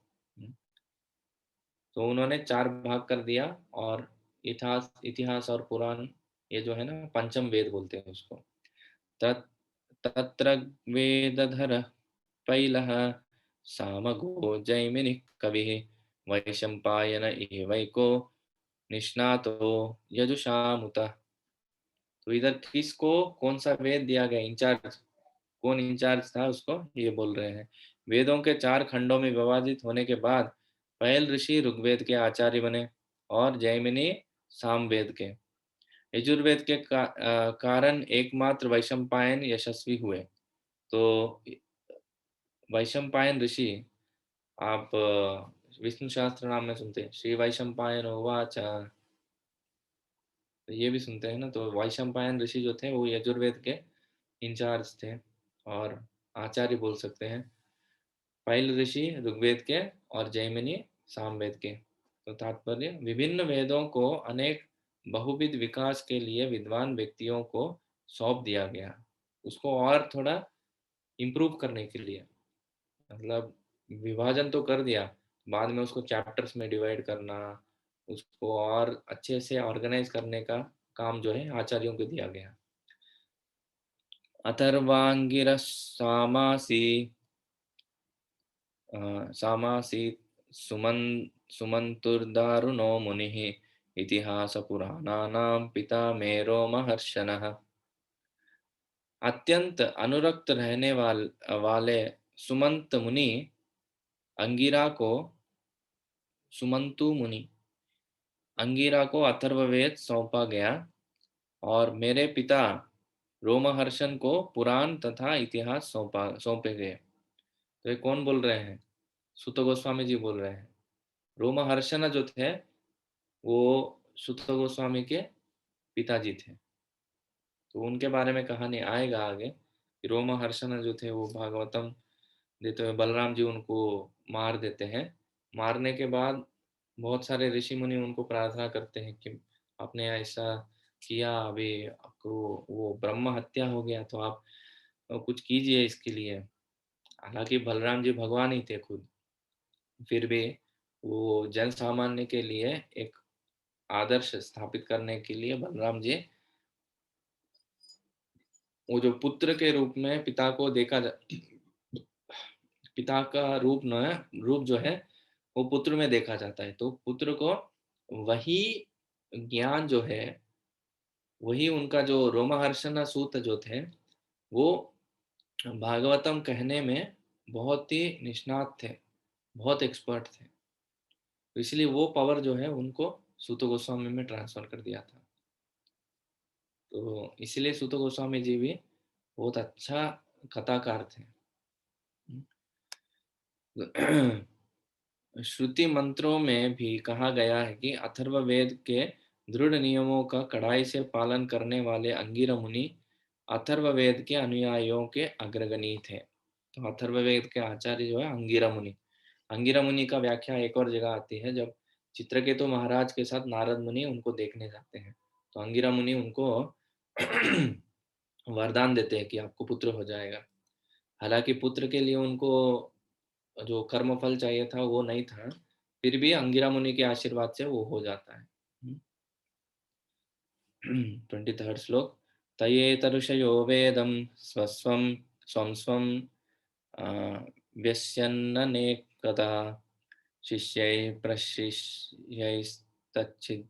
[SPEAKER 1] तो उन्होंने चार भाग कर दिया, और इतिहास इतिहास और पुराण, ये जो है ना पंचम वेद बोलते हैं उसको। तत् तत्र वेदधर पैलः सामगो जैमिनिः कविः वैशंपायन एवैको निष्णातो यजुषामुतः। तो इधर किसको कौन सा वेद दिया गया, इंचार्ज कौन इंचार्ज था उसको ये बोल रहे हैं। वेदों के चार खंडों में विभाजित होने के बाद पहल ऋषि ऋग्वेद के आचार्य बने और जैमिनी सामवेद के। यजुर्वेद के कारण एकमात्र वैशंपायन यशस्वी हुए। तो वैशंपायन ऋषि, आप विष्णु शास्त्र नाम में सुनते हैं, श्री वैशंपायन उवाच, तो ये भी सुनते हैं ना। तो वैशंपायन ऋषि जो थे वो यजुर्वेद के इंचार्ज थे और आचार्य बोल सकते हैं। पाइल ऋषि ऋग्वेद के और जैमिनी सामवेद के। तो तात्पर्य, विभिन्न वेदों को अनेक बहुविध विकास के लिए विद्वान व्यक्तियों को सौंप दिया गया, उसको और थोड़ा इम्प्रूव करने के लिए। मतलब विभाजन तो कर दिया, बाद में उसको चैप्टर्स में डिवाइड करना, उसको और अच्छे से ऑर्गेनाइज करने का काम जो है आचार्यों को दिया गया। अथर्वांगिरस सामासी, सामासीत् सुमन्तुर्दारुणो मुनिः इतिहासपुराणानां पितामहो महर्षणः। अत्यंत अनुरक्त रहने वाले सुमंत मुनि अंगिरा को सुमंतु मुनि अंगिरा को अथर्ववेद सौंपा गया, और मेरे पिता रोमहर्षण को पुराण तथा इतिहास सौंपे गए। तो ये कौन बोल रहे हैं? सुत गोस्वामी जी बोल रहे हैं। रोमहर्षण जो थे वो सुत गोस्वामी के पिताजी थे। तो उनके बारे में कहानी आएगा आगे कि रोमहर्षण जो थे वो भागवतम देते हुए बलराम जी उनको मार देते हैं। मारने के बाद बहुत सारे ऋषि मुनि उनको प्रार्थना करते हैं कि आपने ऐसा किया, अभी आपको वो ब्रह्म हत्या हो गया, तो आप कुछ कीजिए इसके लिए। हालांकि बलराम जी भगवान ही थे खुद, फिर भी वो जन सामान्य के लिए एक आदर्श स्थापित करने के लिए बलराम जी वो जो पुत्र के रूप में पिता को पिता का रूप जो है वो पुत्र में देखा जाता है। तो पुत्र को वही ज्ञान जो है, वही उनका जो रोमहर्षण सूत जो थे वो भागवतम कहने में बहुत ही निष्णात थे, बहुत एक्सपर्ट थे। तो इसलिए वो पावर जो है उनको सूत गोस्वामी में ट्रांसफर कर दिया था। तो इसलिए सूत गोस्वामी जी भी बहुत अच्छा कथाकार थे। श्रुति मंत्रों में भी कहा गया है कि अथर्ववेद के दृढ़ नियमों का कड़ाई से पालन करने वाले अंगिरा मुनि अथर्ववेद के अनुयायियों के अग्रगणी थे। तो अथर्ववेद के आचार्य जो है अंगिरा मुनि। अंगिरा मुनि का व्याख्या एक और जगह आती है, जब चित्रकेतु महाराज के साथ नारद मुनि उनको देखने जाते हैं, तो अंगिरा मुनि उनको वरदान देते हैं कि आपको पुत्र हो जाएगा। हालांकि पुत्र के लिए उनको जो कर्म फल चाहिए था वो नहीं था, फिर भी अंगिरा मुनि के आशीर्वाद से वो हो जाता है। 23rd श्लोक। तये तरुषयो वेदम स्वस्वम स्वं स्वं व्यस्यन्ननेकदा शिष्यैः प्रशिष्यैस्तच्छिद्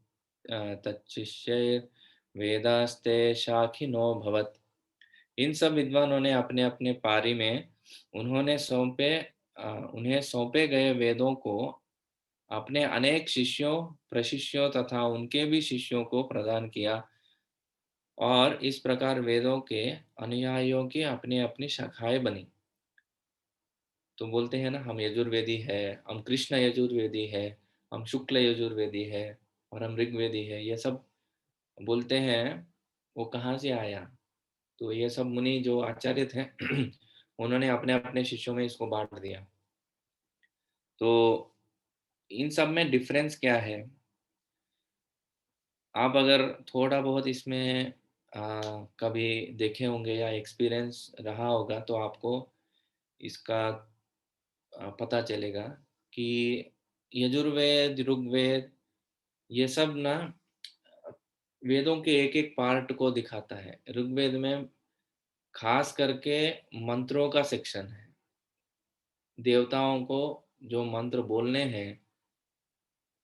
[SPEAKER 1] तच्छिष्यैर्वेदास्ते शाखिनो भवत्। इन सब विद्वानों ने अपने अपने पारी में उन्हें सौंपे गए वेदों को अपने अनेक शिष्यों, प्रशिष्यों तथा उनके भी शिष्यों को प्रदान किया, और इस प्रकार वेदों के अनुयायियों की अपनी अपनी शाखाएं बनी। तो बोलते हैं ना, हम यजुर्वेदी है, हम कृष्ण यजुर्वेदी है, हम शुक्ल यजुर्वेदी है, और हम ऋग्वेदी है, ये सब बोलते हैं। वो कहाँ से आया? तो ये सब मुनि जो आचार्य थे उन्होंने अपने अपने शिष्यों में इसको बांट दिया। तो इन सब में डिफरेंस क्या है? आप अगर थोड़ा बहुत इसमें कभी देखे होंगे या एक्सपीरियंस रहा होगा तो आपको इसका पता चलेगा कि यजुर्वेद, ऋग्वेद, ये सब ना वेदों के एक एक पार्ट को दिखाता है। ऋग्वेद में खास करके मंत्रों का सेक्शन है। देवताओं को जो मंत्र बोलने हैं,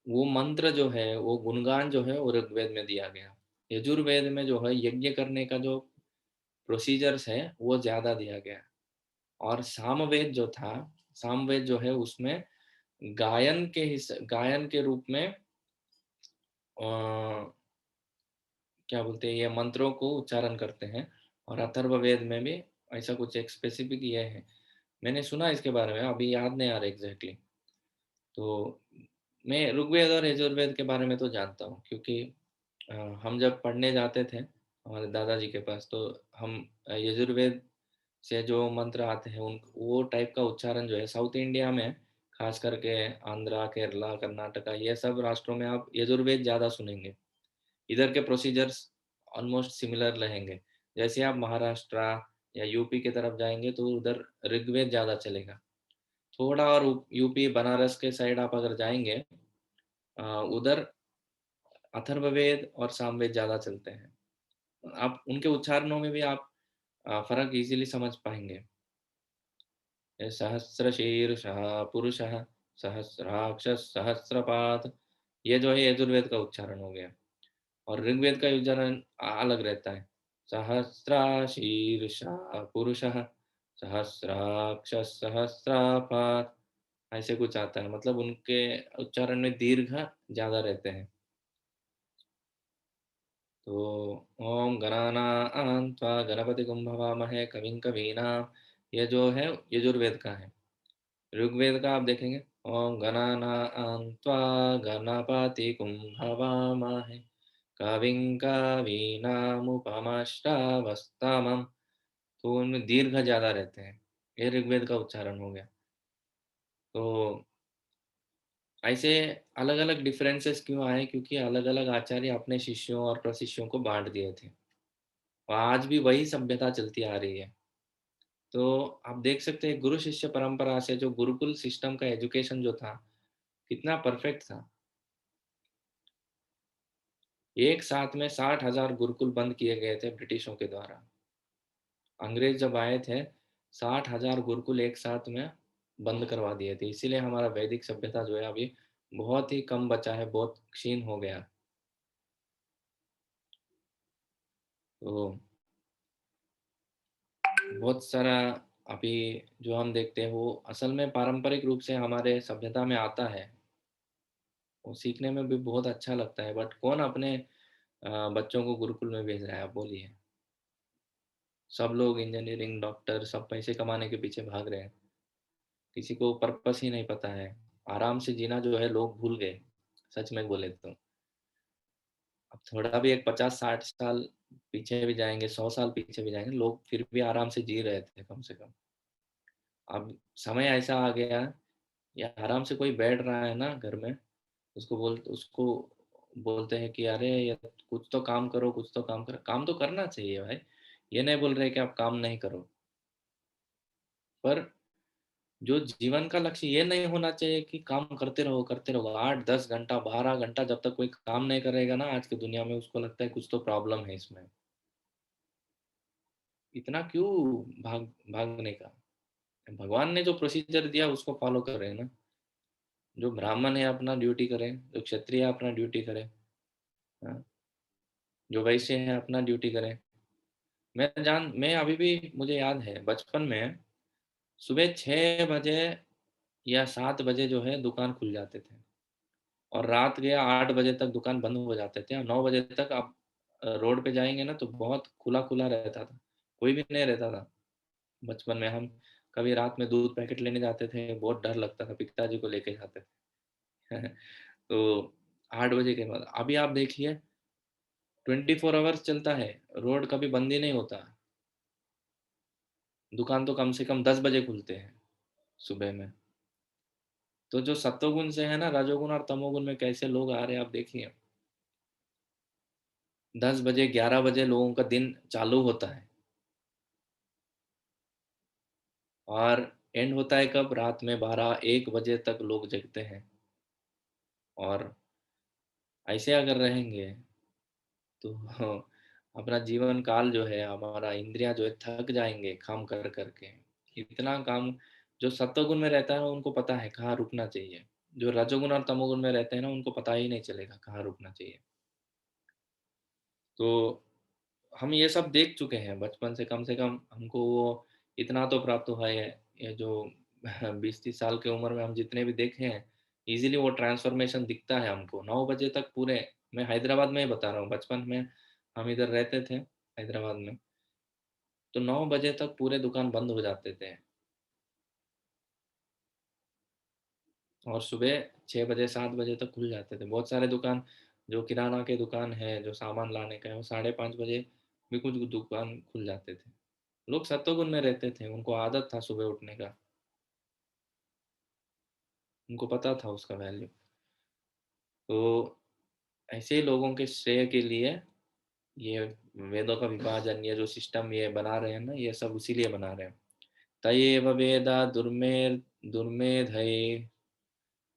[SPEAKER 1] वो मंत्र जो है, वो गुणगान जो है वो ऋग्वेद में दिया गया। यजुर्वेद में जो है यज्ञ करने का जो प्रोसीजर्स है वो ज्यादा दिया गया। और सामवेद जो था, सामवेद जो है उसमें गायन के रूप में क्या बोलते हैं, ये मंत्रों को उच्चारण करते हैं। और अथर्ववेद में भी ऐसा कुछ एक स्पेसिफिक ये है। मैंने सुना इसके बारे में, अभी याद नहीं आ रहा एग्जैक्टली। तो मैं ऋग्वेद और यजुर्वेद के बारे में तो जानता हूँ, क्योंकि अ, हम जब पढ़ने जाते थे हमारे दादाजी के पास, तो हम यजुर्वेद से जो मंत्र आते हैं उन वो टाइप का उच्चारण जो है साउथ इंडिया में, खास करके आंध्रा, केरला, कर्नाटका, ये सब राष्ट्रों में आप यजुर्वेद ज़्यादा सुनेंगे। इधर के प्रोसीजर्स ऑलमोस्ट सिमिलर रहेंगे। जैसे आप महाराष्ट्र या यूपी की तरफ जाएंगे तो उधर ऋग्वेद ज़्यादा चलेगा। थोड़ा और यूपी बनारस के साइड आप अगर जाएंगे, उधर अथर्ववेद और सामवेद ज़्यादा चलते हैं। आप उनके उच्चारणों में भी आप फर्क इजीली समझ पाएंगे। सहस्रशीर्षः पुरुषः, सहस्राक्ष सहस्रपात, ये जो है यजुर्वेद का उच्चारण हो गया। और ऋग्वेद का उच्चारण अलग रहता है। सहस्राशीर्षः पुरुषः, सहस्राक्ष सहस्रपात, ऐसे कुछ आता है। मतलब उनके उच्चारण में दीर्घ ज्यादा रहते हैं। तो ओम गणानां त्वा गणपतिगुं भवामहे कविं कवीनां, ये जो है यजुर्वेद का है। ऋग्वेद का आप देखेंगे, ओम गणानां त्वा गणपतिगुं भवामहे कविं कवीनामुपमश्रवस्तमम्। तो उनमें दीर्घ ज्यादा रहते हैं, ये ऋग्वेद का उच्चारण हो गया। तो ऐसे अलग अलग डिफरेंसेस क्यों आए, क्योंकि अलग अलग आचार्य अपने शिष्यों और प्रशिष्यों को बांट दिए थे, और आज भी वही सभ्यता चलती आ रही है। तो आप देख सकते हैं गुरु शिष्य परंपरा से जो गुरुकुल सिस्टम का एजुकेशन जो था, कितना परफेक्ट था। एक साथ में 60,000 गुरुकुल बंद किए गए थे ब्रिटिशों के द्वारा। अंग्रेज जब आए थे, 60,000 गुरुकुल एक साथ में बंद करवा दिए थे। इसीलिए हमारा वैदिक सभ्यता जो है अभी बहुत ही कम बचा है, बहुत क्षीण हो गया। तो बहुत सारा अभी जो हम देखते हैं वो असल में पारंपरिक रूप से हमारे सभ्यता में आता है, वो सीखने में भी बहुत अच्छा लगता है। बट कौन अपने बच्चों को गुरुकुल में भेज रहा है, आप बोलिए। सब लोग इंजीनियरिंग, डॉक्टर, सब पैसे कमाने के पीछे भाग रहे हैं। किसी को पर्पस ही नहीं पता है। आराम से जीना जो है लोग भूल गए, सच में बोले तो। अब थोड़ा भी एक 50-60 साल पीछे भी जाएंगे, 100 साल पीछे भी जाएंगे, लोग फिर भी आराम से जी रहे थे कम से कम। अब समय ऐसा आ गया, या आराम से कोई बैठ रहा है ना घर में, उसको बोलते हैं कि अरे ये कुछ तो काम करो, कुछ तो काम करो। काम तो करना चाहिए भाई, ये नहीं बोल रहे कि आप काम नहीं करो, पर जो जीवन का लक्ष्य ये नहीं होना चाहिए कि काम करते रहो 8-10 घंटा 12 घंटा। जब तक कोई काम नहीं करेगा ना आज की दुनिया में, उसको लगता है कुछ तो प्रॉब्लम है इसमें। इतना क्यों भाग भागने का। भगवान ने जो प्रोसीजर दिया उसको फॉलो कर रहे हैं ना। जो ब्राह्मण है अपना ड्यूटी करे, जो क्षत्रिय है अपना ड्यूटी करे, हाँ? जो वैश्य है अपना ड्यूटी करे। मैं अभी भी मुझे याद है बचपन में, सुबह 6 बजे या 7 बजे जो है दुकान खुल जाते थे, और रात के 8 बजे तक दुकान बंद हो जाते थे, और 9 बजे तक आप रोड पे जाएंगे ना तो बहुत खुला खुला रहता था, कोई भी नहीं रहता था। बचपन में हम कभी रात में दूध पैकेट लेने जाते थे, बहुत डर लगता था, पिताजी को लेके जाते थे। तो 8 बजे के बाद अभी आप देखिए 24 आवर्स चलता है, रोड कभी बंद ही नहीं होता। दुकान तो कम से कम 10 बजे खुलते हैं सुबह में। तो जो सत्वगुण से है ना, रजोगुण और तमोगुण में कैसे लोग आ रहे हैं आप देखिए। 10 बजे 11 बजे लोगों का दिन चालू होता है, और एंड होता है कब, रात में 12-1 बजे तक लोग जगते हैं। और ऐसे अगर रहेंगे तो अपना जीवन काल जो है, हमारा इंद्रिया जो है थक जाएंगे काम कर करके। इतना काम जो सत्वगुण में रहता है ना उनको पता है कहाँ रुकना चाहिए, जो रजोगुण और तमोगुण में रहते हैं ना उनको पता ही नहीं चलेगा कहाँ रुकना चाहिए। तो हम ये सब देख चुके हैं बचपन से कम हमको वो इतना तो प्राप्त हुआ है। ये जो 20-30 साल की उम्र में हम जितने भी देखे हैं, इजीली वो ट्रांसफॉर्मेशन दिखता है हमको 9 बजे तक पूरे। मैं हैदराबाद में ही बता रहा हूँ, बचपन में हम इधर रहते थे हैदराबाद में, तो 9 बजे तक पूरे दुकान बंद हो जाते थे, और सुबह 6 बजे 7 बजे तक खुल जाते थे। बहुत सारे दुकान, जो किराना के दुकान है, जो सामान लाने का है, वो 5:30 बजे भी कुछ दुकान खुल जाते थे। लोग सत्वगुण में रहते थे, उनको आदत था सुबह उठने का, उनको पता था उसका वैल्यू। तो ऐसे लोगों के श्रेय के लिए ये वेदों का विभाजन, ये जो सिस्टम ये बना रहे हैं ना, ये सब उसीलिए बना रहे हैं। तयेव वेदा दुर्मेधये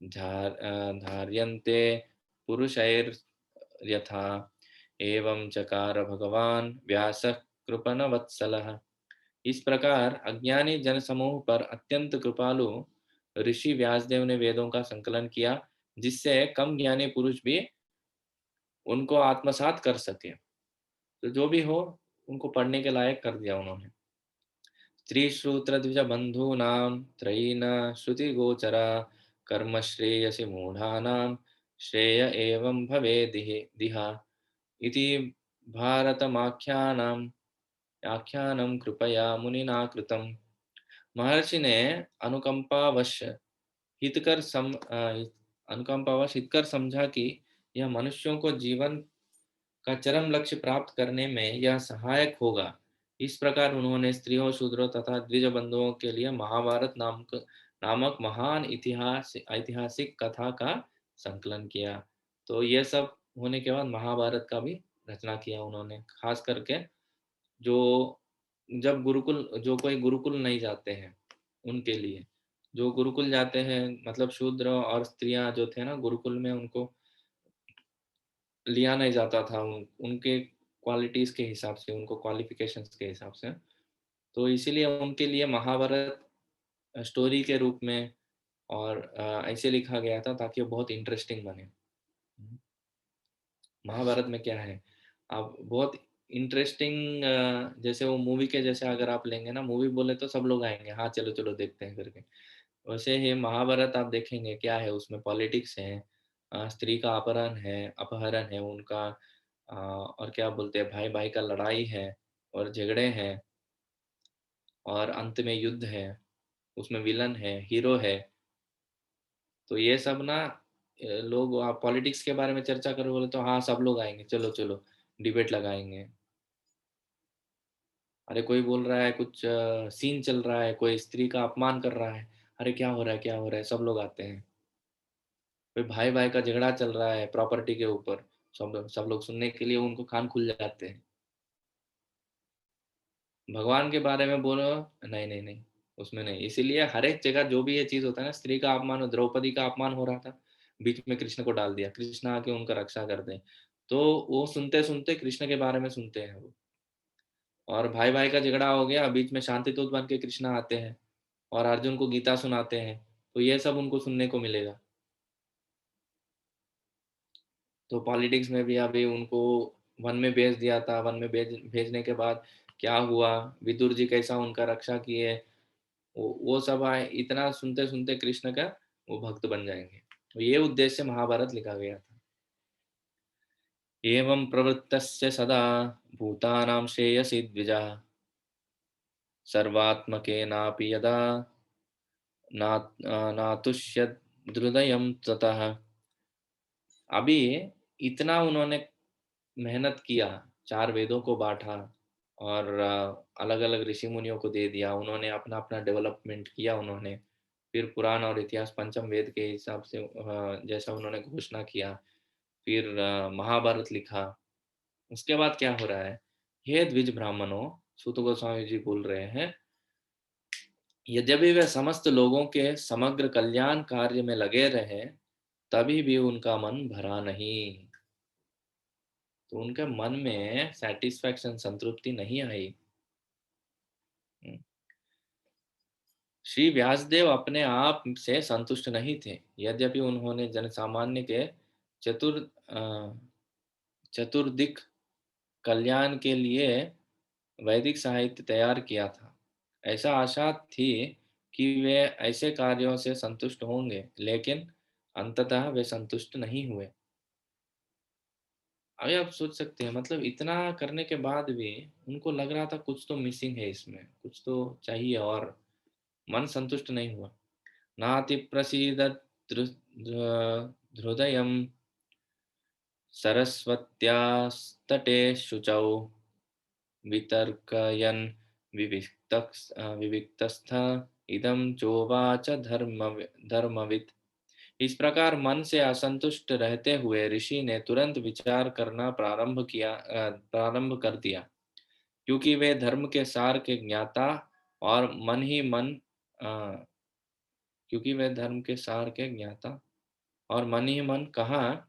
[SPEAKER 1] धार्यन्ते पुरुषैर्यथा, एवं चकार भगवान व्यासः कृपणवत्सलः। इस प्रकार अज्ञानी जनसमूह पर अत्यंत कृपालु ऋषि व्यासदेव ने वेदों का संकलन किया, जिससे कम ज्ञानी पुरुष भी उनको आत्मसात कर सके। तो जो भी हो, उनको पढ़ने के लायक कर दिया उन्होंने। स्त्रीश्रूत्रद्विज बंधूनां त्रयीन श्रुतिगोचरा, कर्म श्रेयसि मूढ़ानां श्रेय एवं भवे दिहा इति भारतमाख्यानम् आख्यानं कृपया मुनिना कृतम्। महर्षि ने अनुकंपावश हितकर अनुकंपावश हितकर समझा कि यह मनुष्यों को जीवन का चरम लक्ष्य प्राप्त करने में यह सहायक होगा। इस प्रकार उन्होंने स्त्रियों, शूद्रों तथा द्विज बंधुओं के लिए महाभारत नामक महान ऐतिहासिक कथा का संकलन किया। तो ये सब होने के बाद महाभारत का भी रचना किया उन्होंने, खास करके जो जब गुरुकुल जो कोई गुरुकुल नहीं जाते हैं उनके लिए। जो गुरुकुल जाते हैं मतलब शूद्र और स्त्रियां जो थे ना गुरुकुल में, उनको लिया नहीं जाता था उनके क्वालिटीज के हिसाब से, उनको क्वालिफिकेशंस के हिसाब से। तो इसीलिए उनके लिए महाभारत स्टोरी के रूप में और ऐसे लिखा गया था ताकि वो बहुत इंटरेस्टिंग बने। महाभारत में क्या है, आप बहुत इंटरेस्टिंग, जैसे वो मूवी के जैसे अगर आप लेंगे ना, मूवी बोले तो सब लोग आएंगे, हाँ चलो चलो देखते हैं करके। वैसे ही महाभारत आप देखेंगे क्या है, उसमें पॉलिटिक्स है, स्त्री का अपहरण है उनका, और क्या बोलते हैं, भाई भाई का लड़ाई है और झगड़े हैं, और अंत में युद्ध है, उसमें विलन है, हीरो है। तो ये सब ना, लोग आप पॉलिटिक्स के बारे में चर्चा करो बोले तो हाँ सब लोग आएंगे, चलो चलो डिबेट लगाएंगे। अरे कोई बोल रहा है कुछ, सीन चल रहा है, कोई स्त्री का अपमान कर रहा है, अरे क्या हो रहा है क्या हो रहा है, सब लोग आते हैं। कोई भाई भाई का झगड़ा चल रहा है प्रॉपर्टी के ऊपर, सब लोग सुनने के लिए उनको कान खुल जाते हैं। भगवान के बारे में बोलो, नहीं नहीं नहीं, उसमें नहीं। इसीलिए हर एक जगह जो भी ये चीज होता है ना, स्त्री का अपमान, द्रौपदी का अपमान हो रहा था, बीच में कृष्ण को डाल दिया, कृष्ण आके उनका रक्षा कर दे। तो वो सुनते सुनते कृष्ण के बारे में सुनते हैं वो। और भाई भाई का झगड़ा हो गया, बीच में शांति दूत बन के कृष्ण आते हैं और अर्जुन को गीता सुनाते हैं। तो ये सब उनको सुनने को मिलेगा। तो पॉलिटिक्स में भी अभी उनको वन में भेज दिया था, वन में भेजने के बाद क्या हुआ, विदुर जी कैसा उनका रक्षा किए, वो सब आए, इतना सुनते सुनते कृष्ण का वो भक्त बन जाएंगे। तो ये उद्देश्य से महाभारत लिखा गया था। एवं प्रवृत्तस्य सदा भूतानां श्रेयसी द्विजा सर्वात्मकेनापि यदा ना नातुष्यद् हृदयं ततः। अभी इतना उन्होंने मेहनत किया, चार वेदों को बांटा और अलग अलग ऋषि मुनियों को दे दिया, उन्होंने अपना अपना डेवलपमेंट किया उन्होंने। फिर पुराण और इतिहास पंचम वेद के हिसाब से जैसा उन्होंने घोषणा किया। फिर महाभारत लिखा। उसके बाद क्या हो रहा है, हे द्विज ब्राह्मणों, सूत गोस्वामी जी बोल रहे हैं, यद्यपि वे समस्त लोगों के समग्र कल्याण कार्य में लगे रहे, तभी भी उनका मन भरा नहीं। तो उनके मन में सेटिस्फैक्शन, संतृप्ति नहीं आई। श्री व्यासदेव अपने आप से संतुष्ट नहीं थे, यद्यपि उन्होंने जनसामान्य के चतुर अ, चतुर्दिक कल्याण के लिए वैदिक साहित्य तैयार किया था। ऐसा आशा थी कि वे ऐसे कार्यों से संतुष्ट होंगे, लेकिन अंततः वे संतुष्ट नहीं हुए। अभी आप सोच सकते हैं, मतलब इतना करने के बाद भी उनको लग रहा था कुछ तो मिसिंग है इसमें, कुछ तो चाहिए, और मन संतुष्ट नहीं हुआ। नाति प्रसीदत् हृदयं सरस्वत्यास्तटे शुचौ वितर्कयन् विविक्तस्थ इदं चोवाच धर्मवित्। इस प्रकार मन से असंतुष्ट रहते हुए ऋषि ने तुरंत विचार करना प्रारंभ कर दिया, क्योंकि वे धर्म के सार के ज्ञाता और मन ही मन अ, क्योंकि वे धर्म के सार के ज्ञाता और मन ही मन कहा,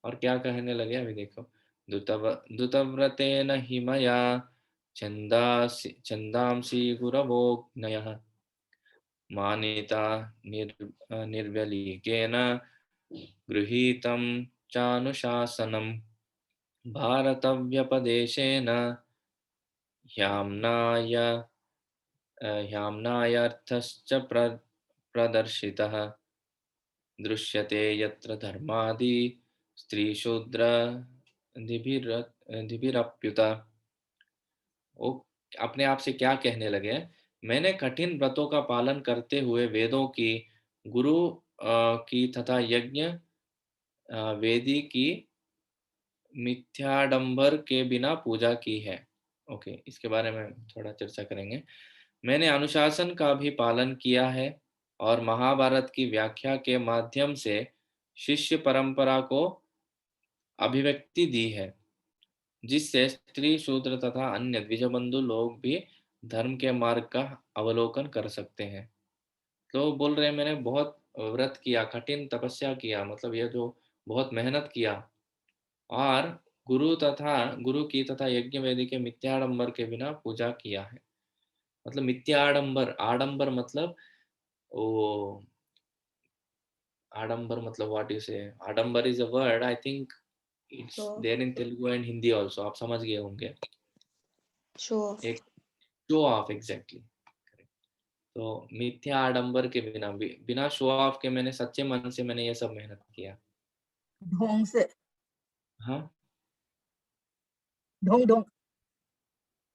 [SPEAKER 1] और क्या कहने लगे अभी देखो। दुतव्रतेन हि मया छन्दांसि गुरवोऽग्नयः मानिता निर्व्यलीकेन गृहीतं चानुशासनम् भारतव्यपदेशेन ह्याम्नाय ह्याम्नायार्थश्च प्रदर्शितः दृश्यते यत्र धर्मादि स्त्रीशूद्र धिभिरप्युता। वो अपने आप से क्या कहने लगे, मैंने कठिन व्रतों का पालन करते हुए वेदों की, गुरु की तथा यज्ञ वेदी की मिथ्याडंबर के बिना पूजा की है। ओके, इसके बारे में थोड़ा चर्चा करेंगे। मैंने अनुशासन का भी पालन किया है और महाभारत की व्याख्या के माध्यम से शिष्य परंपरा को अभिव्यक्ति दी है, जिससे स्त्री शूद्र तथा अन्य द्विजबंधु लोग भी धर्म के मार्ग का अवलोकन कर सकते हैं। तो बोल रहे हैं मैंने बहुत व्रत किया, कठिन तपस्या किया, मतलब ये जो बहुत मेहनत किया, और गुरु की तथा यज्ञ वेदी के मिथ्याडंबर के बिना पूजा किया है। मतलब मिथ्याडंबर, आडंबर मतलब वो, आडंबर मतलब व्हाट यू से, आडंबर is a word I think, it's
[SPEAKER 2] show
[SPEAKER 1] there in Telugu and Hindi also, आप समझ गए होंगे।
[SPEAKER 2] Show off.
[SPEAKER 1] एक शो ऑफ, एग्जैक्टली। तो मिथ्या आडंबर के बिना बिना शो ऑफ के मैंने सच्चे मन से मैंने ये सब मेहनत किया।
[SPEAKER 2] ढोंग से।
[SPEAKER 1] हाँ।
[SPEAKER 2] ढोंग ढोंग।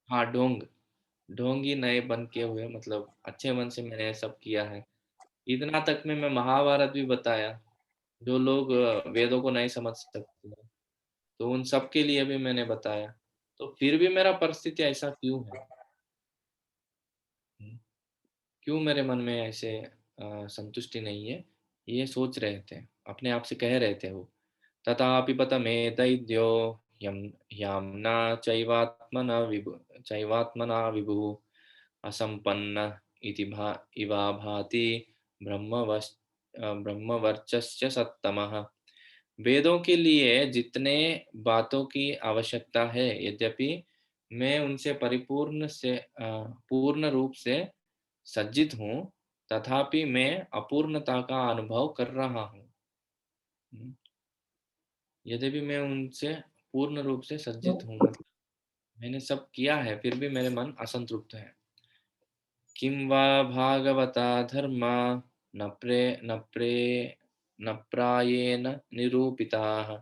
[SPEAKER 1] हाँ, ढोंग, ढोंगी नए बन के हुए, मतलब अच्छे मन से मैंने ये सब किया है। इतना तक में मैं महाभारत भी बताया, जो लोग वेदों को नहीं समझ सकते हैं, तो उन सब के लिए भी मैंने बताया। तो फिर भी मेरा परिस्थिति ऐसा क्यों है? हम्म, क्यों मेरे मन में ऐसे संतुष्टि नहीं है? ये सोच रहे थे, अपने आप से कह रहे थे वो। तथापि पतमेतैद्यो यं याम्ना चैवात्मना विभुः असम्पन्न इति इवा भाति ब्रह्मवर्चस्य सत्तमः। वेदों के लिए जितने बातों की आवश्यकता है, यद्यपि मैं उनसे पूर्ण रूप से सज्जित हूँ, तथापि मैं अपूर्णता का अनुभव कर रहा हूँ। यद्यपि मैं उनसे पूर्ण रूप से सज्जित हूँ, मतलब मैंने सब किया है, फिर भी मेरे मन असंतृप्त है। किं वा भागवता धर्मा न प्रे न प्रे न प्रायेण निरूपिताः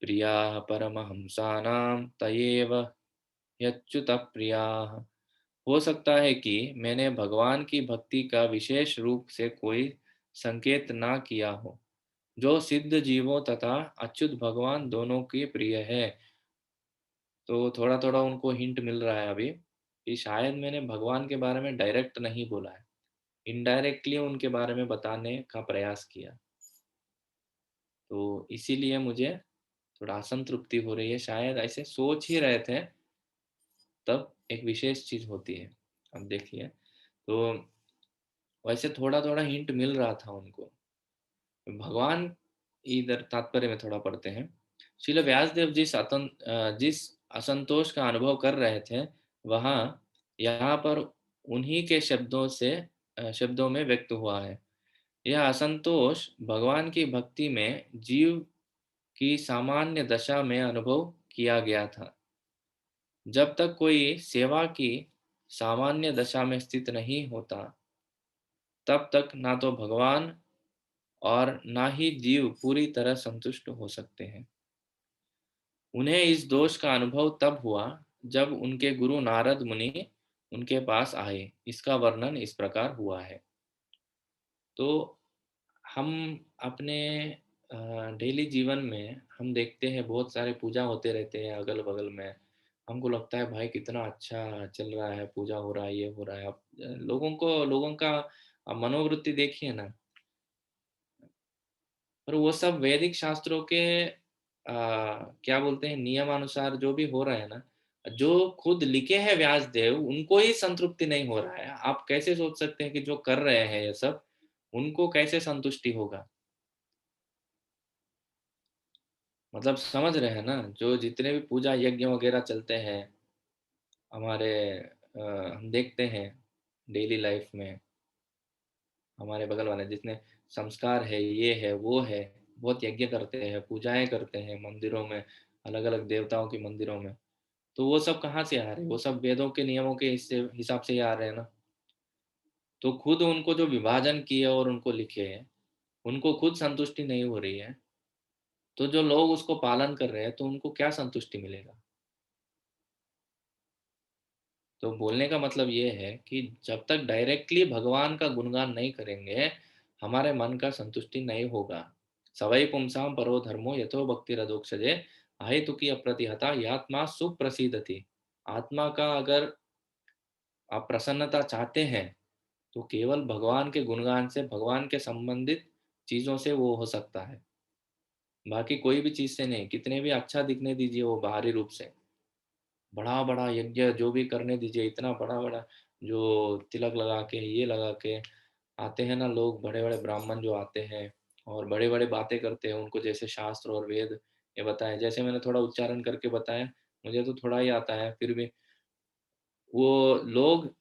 [SPEAKER 1] प्रियाः परमहंसानां तयेव ह्यच्युतः प्रियाः। हो सकता है कि मैंने भगवान की भक्ति का विशेष रूप से कोई संकेत ना किया हो, जो सिद्ध जीवों तथा अच्युत भगवान दोनों की प्रिय है। तो थोड़ा थोड़ा उनको हिंट मिल रहा है अभी कि शायद मैंने भगवान के बारे में डायरेक्ट नहीं बोला है, इनडायरेक्टली उनके बारे में बताने का प्रयास किया। तो इसीलिए मुझे थोड़ा असंतृप्ति हो रही है, शायद ऐसे सोच ही रहे थे, तब एक विशेष चीज होती है। अब देखिए, तो वैसे थोड़ा थोड़ा हिंट मिल रहा था उनको। भगवान, इधर तात्पर्य में थोड़ा पढ़ते हैं। श्रील व्यासदेव जिस असंतोष का अनुभव कर रहे थे, वहाँ यहाँ पर उन्हीं के शब्दों में व्यक्त हुआ है। यह असंतोष भगवान की भक्ति में जीव की सामान्य दशा में अनुभव किया गया था। जब तक कोई सेवा की सामान्य दशा में स्थित नहीं होता, तब तक ना तो भगवान और ना ही जीव पूरी तरह संतुष्ट हो सकते हैं। उन्हें इस दोष का अनुभव तब हुआ जब उनके गुरु नारद मुनि उनके पास आए। इसका वर्णन इस प्रकार हुआ है। तो हम अपने डेली जीवन में हम देखते हैं बहुत सारे पूजा होते रहते हैं अगल बगल में। हमको लगता है भाई कितना अच्छा चल रहा है, पूजा हो रहा है, ये हो रहा है। अब लोगों का मनोवृत्ति देखिए ना। पर वो सब वैदिक शास्त्रों के क्या बोलते हैं, नियमानुसार जो भी हो रहा है ना, जो खुद लिखे हैं व्यासदेव, उनको ही संतृप्ति नहीं हो रहा है। आप कैसे सोच सकते हैं कि जो कर रहे हैं ये सब, उनको कैसे संतुष्टि होगा? मतलब समझ रहे हैं ना, जो जितने भी पूजा यज्ञ वगैरह चलते हैं हमारे, हम देखते हैं डेली लाइफ में, हमारे बगल वाले जितने संस्कार है, ये है वो है, बहुत यज्ञ करते हैं, पूजाएं करते हैं मंदिरों में, अलग अलग देवताओं के मंदिरों में। तो वो सब कहाँ से आ रहे हैं? वो सब वेदों के नियमों के हिसाब से ही आ रहे हैं ना। तो खुद उनको जो विभाजन किए और उनको लिखे हैं, उनको खुद संतुष्टि नहीं हो रही है, तो जो लोग उसको पालन कर रहे हैं तो उनको क्या संतुष्टि मिलेगा? तो बोलने का मतलब ये है कि जब तक डायरेक्टली भगवान का गुणगान नहीं करेंगे, हमारे मन का संतुष्टि नहीं होगा। सवै पुंसां परो धर्मो यथो भक्तिरधोक्षजे अहेतुकी अप्रतिहता यात्मा सुप्रसीदति। आत्मा का अगर आप प्रसन्नता चाहते हैं, तो केवल भगवान के गुणगान से, भगवान के संबंधित चीज़ों से वो हो सकता है। बाकी कोई भी चीज़ से नहीं, कितने भी अच्छा दिखने दीजिए वो बाहरी रूप से। बड़ा-बड़ा यज्ञ जो भी करने दीजिए, इतना बड़ा-बड़ा जो तिलक लगा के, ये लगा के आते हैं ना लोग, बड़े-बड़े ब्राह्मण जो आते हैं और बड़े-बड़े बातें करते हैं, उनको जैसे शास्त्र और वेद ये बताएँ। जैसे मैंने थोड़ा उच्चारण करके बताया, मुझे तो थोड़ा ही आता है, फिर भी वो लोग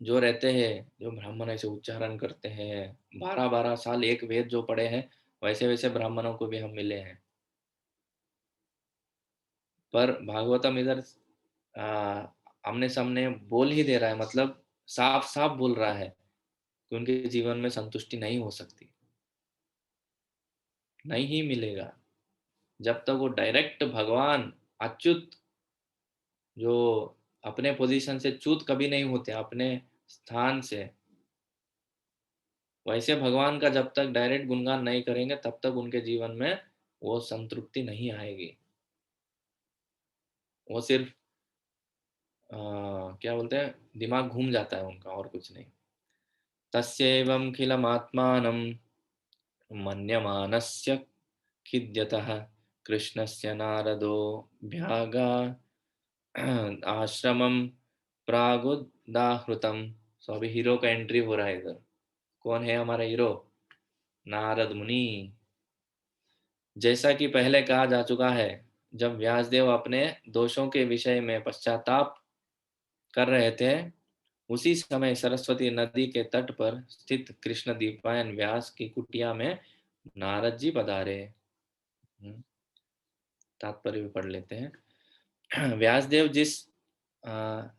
[SPEAKER 1] जो रहते हैं, जो ब्राह्मण ऐसे उच्चारण करते हैं, 12-12 साल एक वेद जो पढ़े हैं, वैसे-वैसे ब्राह्मणों को भी हम मिले हैं। पर भागवतम इधर आमने-सामने बोल ही दे रहा है, मतलब साफ-साफ बोल रहा है कि उनके जीवन में संतुष्टि नहीं हो सकती, नहीं ही मिलेगा। जब तक वो डायरेक्ट भगवान अच्युत जो अपने पोजीशन से च्युत कभी नहीं होते, अपने स्थान से, वैसे भगवान का जब तक डायरेक्ट गुणगान नहीं करेंगे, तब तक उनके जीवन में वो संतृप्ति नहीं आएगी। वो सिर्फ क्या बोलते हैं, दिमाग घूम जाता है उनका, और कुछ नहीं। तस्यैवं खिलमात्मानं मन्यमानस्य खिद्यतः कृष्णस्य नारदो भ्यागा आश्रमं प्रागुदाहृतम्। सो अभी हीरो का एंट्री हो रहा है इधर। कौन है हमारा हीरो? नारद मुनि। जैसा कि पहले कहा जा चुका है, जब व्यासदेव अपने दोषों के विषय में पश्चाताप कर रहे थे, उसी समय सरस्वती नदी के तट पर स्थित कृष्ण द्वीपायन व्यास की कुटिया में नारद जी पधारे। तात्पर्य भी पढ़ लेते हैं। व्यासदेव जिस अ,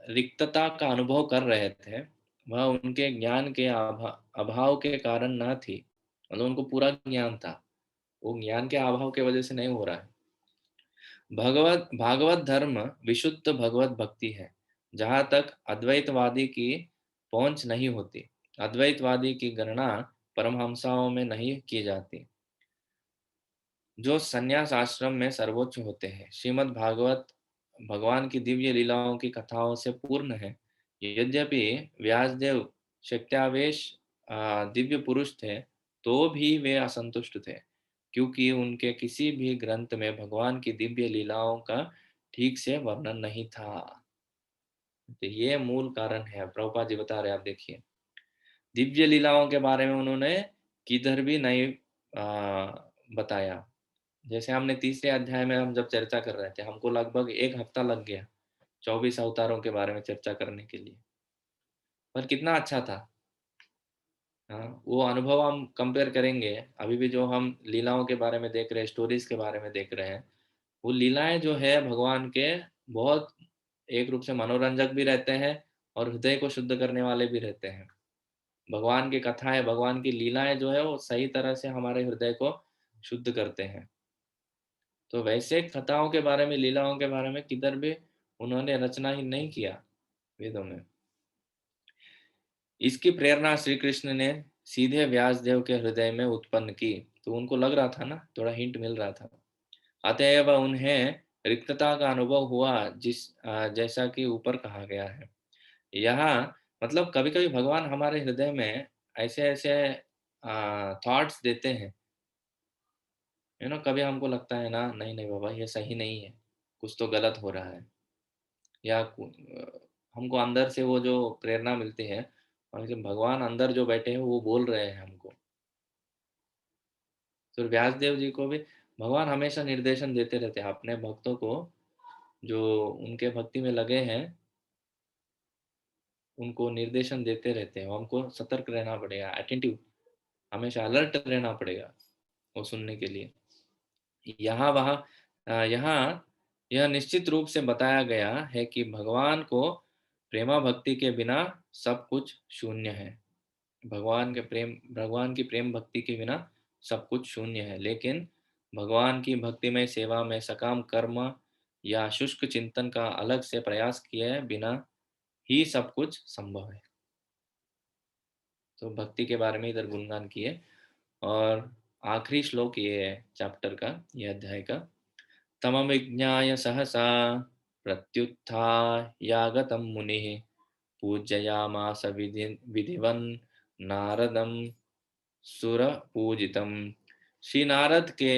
[SPEAKER 1] रिक्तता का अनुभव कर रहे थे, वह उनके ज्ञान के अभाव के कारण न थी। मतलब उनको पूरा ज्ञान था, वो ज्ञान के अभाव के वजह से नहीं हो रहा है। भगवत भागवत धर्म विशुद्ध भगवत भक्ति है, जहाँ तक अद्वैतवादी की पहुंच नहीं होती। अद्वैतवादी की गणना परमहंसाओं में नहीं की जाती, जो संन्यास आश्रम में सर्वोच्च होते हैं। श्रीमद् भागवत भगवान की दिव्य लीलाओं की कथाओं से पूर्ण है। यद्यपि व्यासदेव शक्त्यावेश दिव्य पुरुष थे, तो भी वे असंतुष्ट थे, क्योंकि उनके किसी भी ग्रंथ में भगवान की दिव्य लीलाओं का ठीक से वर्णन नहीं था। तो ये मूल कारण है, प्रभुपाद जी बता रहे हैं, आप देखिए। दिव्य लीलाओं के बारे में उन्होंने किधर भी नहीं बताया। जैसे हमने तीसरे अध्याय में हम जब चर्चा कर रहे थे, हमको लगभग 1 हफ्ता लग गया 24 अवतारों के बारे में चर्चा करने के लिए। पर कितना अच्छा था। हाँ, वो अनुभव हम कंपेयर करेंगे, अभी भी जो हम लीलाओं के बारे में देख रहे हैं, स्टोरीज के बारे में देख रहे हैं, वो लीलाएं जो है भगवान के, बहुत एक रूप से मनोरंजक भी रहते हैं और हृदय को शुद्ध करने वाले भी रहते हैं। भगवान की कथाएं, भगवान की लीलाएं जो है वो सही तरह से हमारे हृदय को शुद्ध करते हैं। तो वैसे कथाओं के बारे में, लीलाओं के बारे में किधर भी उन्होंने रचना ही नहीं किया वेदों में। इसकी प्रेरणा श्री कृष्ण ने सीधे व्यासदेव के हृदय में उत्पन्न की। तो उनको लग रहा था ना, थोड़ा हिंट मिल रहा था। अतएव उन्हें रिक्तता का अनुभव हुआ, जैसा कि ऊपर कहा गया है। यहाँ मतलब कभी कभी भगवान हमारे हृदय में ऐसे ऐसे थॉट्स देते हैं, कभी हमको लगता है ना, नहीं नहीं बाबा, ये सही नहीं है, कुछ तो गलत हो रहा है। या हमको अंदर से वो जो प्रेरणा मिलती है, और जब भगवान अंदर जो बैठे हैं वो बोल रहे हैं हमको। तो व्यासदेव जी को भी भगवान हमेशा निर्देशन देते रहते हैं अपने भक्तों को, जो उनके भक्ति में लगे हैं, उनको निर्देशन देते रहते हैं। हमको सतर्क रहना पड़ेगा, अटेंटिव, हमेशा अलर्ट रहना पड़ेगा वो सुनने के लिए। यहाँ यह निश्चित रूप से बताया गया है कि भगवान को प्रेमा भक्ति के बिना सब कुछ शून्य है। भगवान की प्रेम भक्ति के बिना सब कुछ शून्य है। लेकिन भगवान की भक्तिमय सेवा में सकाम कर्म या शुष्क चिंतन का अलग से प्रयास किए बिना ही सब कुछ संभव है। तो भक्ति के बारे में इधर गुणगान किए। और आखिरी श्लोक ये है चैप्टर का, ये अध्याय का। तमविज्ञाय सहसा प्रत्युत्थायागतं मुनिः पूजयामास विधिवन् नारदं सुरपूजितम्। श्री नारद के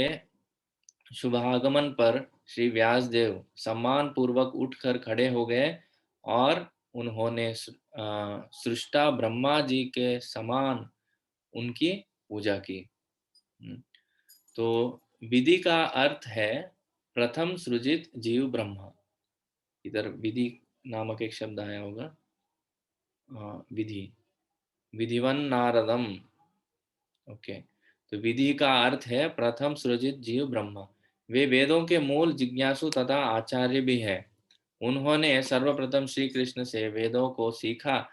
[SPEAKER 1] शुभागमन पर श्री व्यासदेव सम्मान पूर्वक उठकर खड़े हो गए और उन्होंने सृष्टा ब्रह्मा जी के समान उनकी पूजा की। तो विधि का अर्थ है प्रथम सृजित जीव ब्रह्मा। इधर विधि नामक एक शब्द आया होगा, विधि, विधिवन नारदम। ओके, तो विधि का अर्थ है प्रथम सृजित जीव ब्रह्मा। वे वेदों के मूल जिज्ञासु तथा आचार्य भी है। उन्होंने सर्वप्रथम श्री कृष्ण से वेदों को सीखा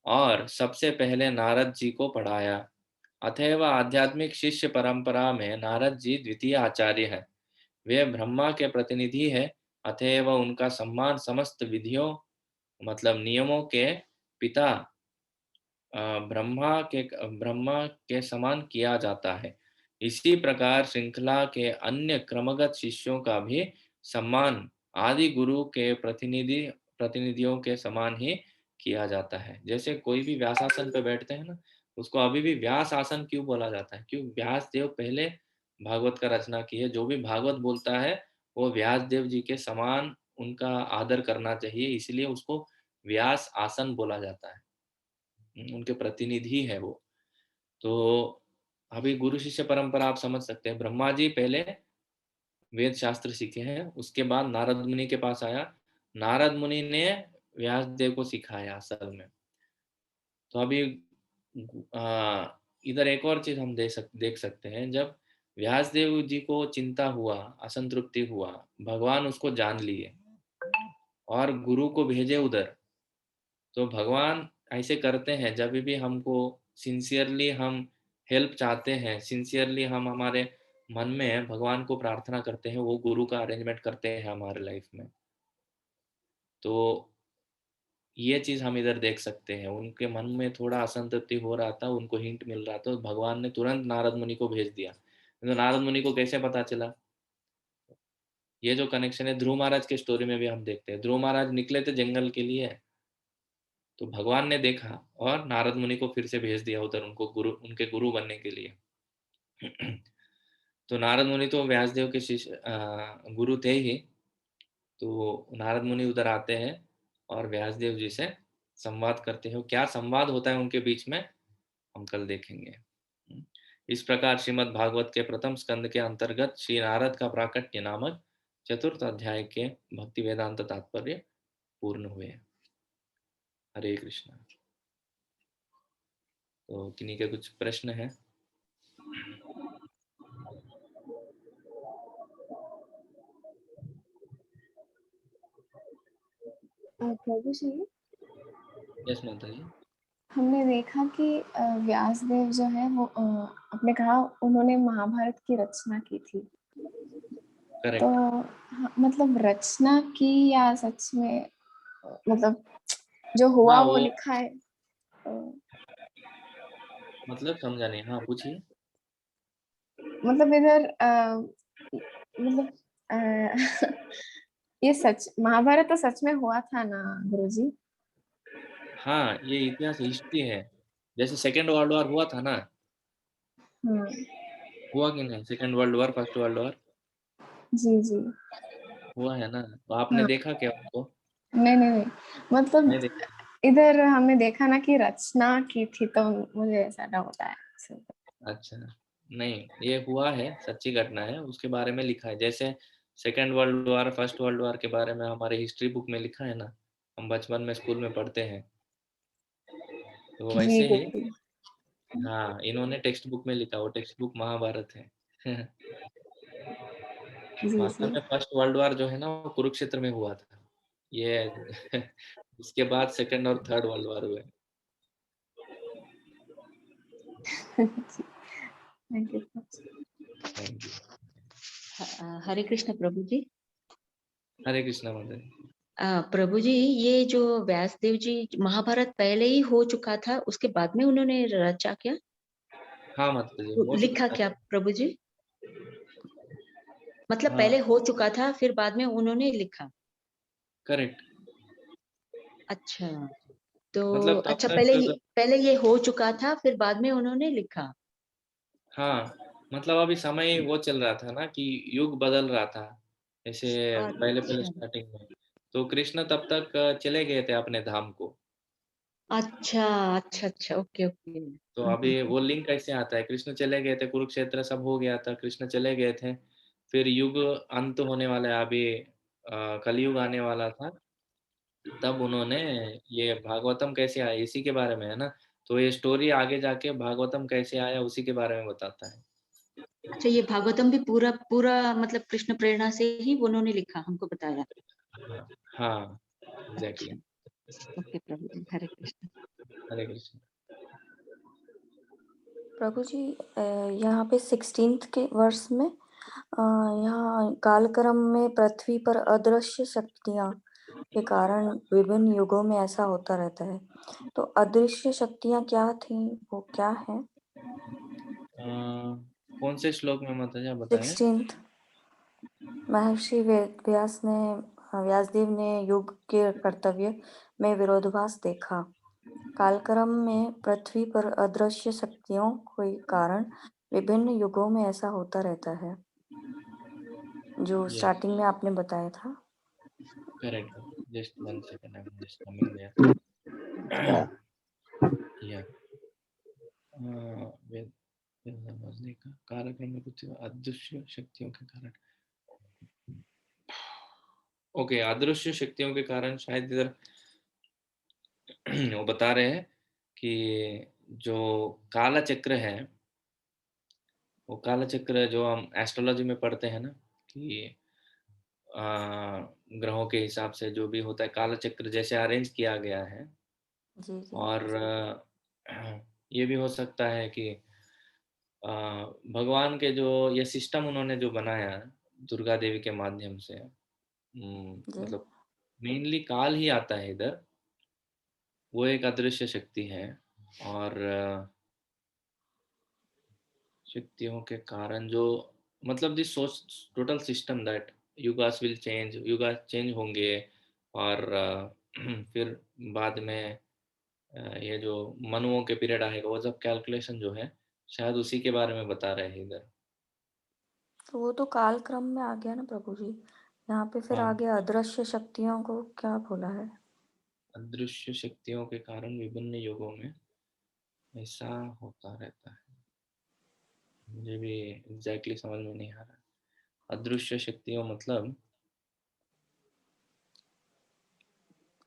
[SPEAKER 1] और सबसे पहले नारद जी को पढ़ाया। अतएव आध्यात्मिक शिष्य परंपरा में नारद जी द्वितीय आचार्य है। वे ब्रह्मा के प्रतिनिधि है, अतएव उनका सम्मान समस्त विधियों मतलब नियमों के पिता ब्रह्मा के समान किया जाता है। इसी प्रकार श्रृंखला के अन्य क्रमगत शिष्यों का भी सम्मान आदि गुरु के प्रतिनिधियों के समान ही किया जाता है। जैसे कोई भी व्यासासन पे बैठते हैं ना, उसको अभी भी व्यास आसन क्यों बोला जाता है? क्यों? व्यास देव पहले भागवत का रचना की है। जो भी भागवत बोलता है वो व्यास देव जी के समान उनका आदर करना चाहिए, इसलिए उसको व्यास आसन बोला जाता है। उनके प्रतिनिधि है वो। तो अभी गुरु शिष्य परंपरा आप समझ सकते हैं। ब्रह्मा जी पहले वेद शास्त्र सीखे हैं, उसके बाद नारद मुनि के पास आया। नारद मुनि ने व्यास देव को सिखाया असल में। तो अभी इधर एक और चीज हम देख सकते हैं। जब व्यास देव जी को चिंता हुआ, असंतृप्ति हुआ, भगवान उसको जान लिए और गुरु को भेजे उधर। तो भगवान ऐसे करते हैं जब भी हमको सिंसियरली हम हेल्प चाहते हैं, सिंसियरली हम हमारे मन में भगवान को प्रार्थना करते हैं, वो गुरु का अरेंजमेंट करते हैं हमारे लाइफ में। तो ये चीज हम इधर देख सकते हैं। उनके मन में थोड़ा असंतृप्ति हो रहा था, उनको हिंट मिल रहा था, तो भगवान ने तुरंत नारद मुनि को भेज दिया। तो नारद मुनि को कैसे पता चला? ये जो कनेक्शन है ध्रुव महाराज के स्टोरी में भी हम देखते हैं। ध्रुव महाराज निकले थे जंगल के लिए, तो भगवान ने देखा और नारद मुनि को फिर से भेज दिया उधर, उनको गुरु, उनके गुरु बनने के लिए। तो नारद मुनि तो व्यासदेव के शिष्य गुरु थे ही। तो नारद मुनि उधर आते हैं और व्यासदेव जी से संवाद करते हो। क्या संवाद होता है उनके बीच में हम कल देखेंगे। इस प्रकार श्रीमद् भागवत के प्रथम स्कंद के अंतर्गत श्री नारद का प्राकट्य नामक चतुर्थ अध्याय के भक्ति वेदांत तात्पर्य पूर्ण हुए। हरे कृष्णा। तो किन्हीं के कुछ प्रश्न है?
[SPEAKER 2] प्रभु जी,
[SPEAKER 1] यस माता जी।
[SPEAKER 2] हमने देखा कि व्यासदेव जो है वो आपने कहा उन्होंने महाभारत की रचना की थी। तो
[SPEAKER 1] करेक्ट।
[SPEAKER 2] हाँ, मतलब रचना की या सच में मतलब जो हुआ
[SPEAKER 1] हाँ
[SPEAKER 2] वो
[SPEAKER 1] वो
[SPEAKER 2] लिखा है?
[SPEAKER 1] मतलब समझा नहीं। हाँ पूछिए।
[SPEAKER 2] मतलब इधर मतलब अ, ये सच महाभारत तो सच में हुआ था ना गुरुजी?
[SPEAKER 1] हाँ ये इतिहास हिस्ट्री है। जैसे सेकेंड वर्ल्ड वॉर हुआ था ना,
[SPEAKER 2] हम्म।
[SPEAKER 1] हुआ कि नहीं? Second world war, first world war
[SPEAKER 2] जी जी।
[SPEAKER 1] हुआ है ना? तो आपने
[SPEAKER 2] हाँ,
[SPEAKER 1] देखा क्या उनको?
[SPEAKER 2] नहीं नहीं नहीं, मतलब
[SPEAKER 1] नहीं देखा।
[SPEAKER 2] इधर हमने देखा ना कि रचना की थी, तो मुझे ऐसा डाउट आया।
[SPEAKER 1] अच्छा, नहीं ये हुआ है, सच्ची घटना है, उसके बारे में लिखा है। जैसे second world war, first world war के बारे में हमारे हिस्ट्री बुक में लिखा है ना, हम बचपन में स्कूल में पढ़ते हैं। तो
[SPEAKER 2] जी
[SPEAKER 1] वैसे ही
[SPEAKER 2] गुरुजी।
[SPEAKER 1] हाँ इन्होंने टेक्स्ट बुक में लिखा, वो टेक्स्ट बुक महाभारत है।
[SPEAKER 2] जी
[SPEAKER 1] वास्तव
[SPEAKER 2] जी।
[SPEAKER 1] में फर्स्ट वर्ल्ड वॉर जो है ना वो कुरुक्षेत्र में हुआ था। ये उसके बाद सेकंड और थर्ड वर्ल्ड वॉर हुए।
[SPEAKER 2] Thank you.
[SPEAKER 1] Thank you.
[SPEAKER 3] Hare Krishna प्रभु जी।
[SPEAKER 1] हरे कृष्णा माता जी।
[SPEAKER 3] प्रभु जी, ये जो व्यासदेव जी महाभारत पहले ही हो चुका था, उसके बाद में उन्होंने रचा क्या?
[SPEAKER 1] हाँ माता जी, हो
[SPEAKER 3] लिखा
[SPEAKER 1] सकता
[SPEAKER 3] क्या
[SPEAKER 1] है।
[SPEAKER 3] प्रभु जी? मतलब
[SPEAKER 1] हाँ,
[SPEAKER 3] पहले हो चुका था, फिर बाद में उन्होंने लिखा।
[SPEAKER 1] करेक्ट।
[SPEAKER 3] अच्छा, तो
[SPEAKER 1] मतलब तब
[SPEAKER 3] अच्छा
[SPEAKER 1] तक
[SPEAKER 3] पहले ये हो चुका था, फिर बाद में उन्होंने लिखा।
[SPEAKER 1] हाँ, मतलब अभी समय वो चल रहा था ना कि युग बदल रहा था, ऐसे पहले-पहले
[SPEAKER 3] अच्छा,
[SPEAKER 1] स्टार्टिंग में। तो कृष्ण तब तक चले गए थे अपने धाम को।
[SPEAKER 3] अच्छा, अच्छा, अच्छा, ओके, ओके।
[SPEAKER 1] तो अभी वो लिंक कैसे आता है, कृष्ण चले गए थे, कुरुक्षेत्र सब हो गया था, कृष्ण चले गए थे, फिर युग अंत होने वाला है अभी, कलयुग आने वाला था, तब उन्होंने ये भागवतम कैसे आया इसी के बारे में है ना, तो ये स्टोरी आगे जाके भागवतम कैसे आया उसी के बारे में बताता है।
[SPEAKER 3] अच्छा, ये भागवतम भी पूरा पूरा मतलब कृष्ण प्रेरणा से ही उन्होंने लिखा, हमको बताया।
[SPEAKER 1] हाँ, हाँ, एग्ज़ैक्टली।
[SPEAKER 3] अच्छा, ओके प्रभु जी, हरे कृष्ण।
[SPEAKER 1] हरे कृष्ण।
[SPEAKER 4] प्रभु जी, यहाँ पे 16th के वर्ष में यहाँ कालक्रम में पृथ्वी पर अदृश्य शक्तियाँ के कारण विभिन्न युगों में ऐसा होता रहता है। तो अदृश्य शक्तियाँ क्या थी, वो क्या है?
[SPEAKER 1] कौन से श्लोक में माता जी आप बताएं?
[SPEAKER 4] 16th महर्षि व्यासदेव ने युग के कर्तव्य में विरोधाभास देखा। कालक्रम में पृथ्वी पर अदृश्य शक्तियों के कारण विभिन्न युगों में ऐसा होता रहता है, जो
[SPEAKER 1] यस,
[SPEAKER 4] स्टार्टिंग में आपने बताया था।
[SPEAKER 1] Correct. Just 1 second, I am just coming there. या वेद वेद समझने का कार्यक्रम में कुछ अदृश्य शक्तियों के कारण, ओके, अदृश्य शक्तियों के कारण शायद इधर वो बता रहे हैं कि जो काला चक्र है, वो काला चक्र जो हम एस्ट्रोलॉजी में पढ़ते हैं ना कि अ, ग्रहों के हिसाब से जो भी होता है काला चक्र जैसे अरेंज किया गया है,
[SPEAKER 4] जी जी
[SPEAKER 1] और ये भी हो सकता है कि अ, भगवान के जो ये सिस्टम उन्होंने जो बनाया दुर्गा देवी के माध्यम से,
[SPEAKER 4] जी।
[SPEAKER 1] मतलब मेनली काल ही आता है इधर, वो एक अदृश्य शक्ति है, और शक्तियों के कारण जो मतलब दिस सोच total system that yugas will change, युगा चेंज होंगे, और फिर बाद में ये जो मनुओं के पीरियड आएगा वो सब कैलकुलेशन जो है शायद उसी के बारे में बता रहे हैं इधर।
[SPEAKER 4] तो वो तो कालक्रम में आ गया ना प्रभु जी। यहाँ पे फिर
[SPEAKER 1] हाँ,
[SPEAKER 4] आगे अदृश्य शक्तियों को क्या बोला है?
[SPEAKER 1] अदृश्य शक्तियों के कारण विभिन्न युगों में ऐसा होता रहता है, मुझे भी एग्जैक्टली समझ में नहीं आ रहा। अदृश्य शक्तियों मतलब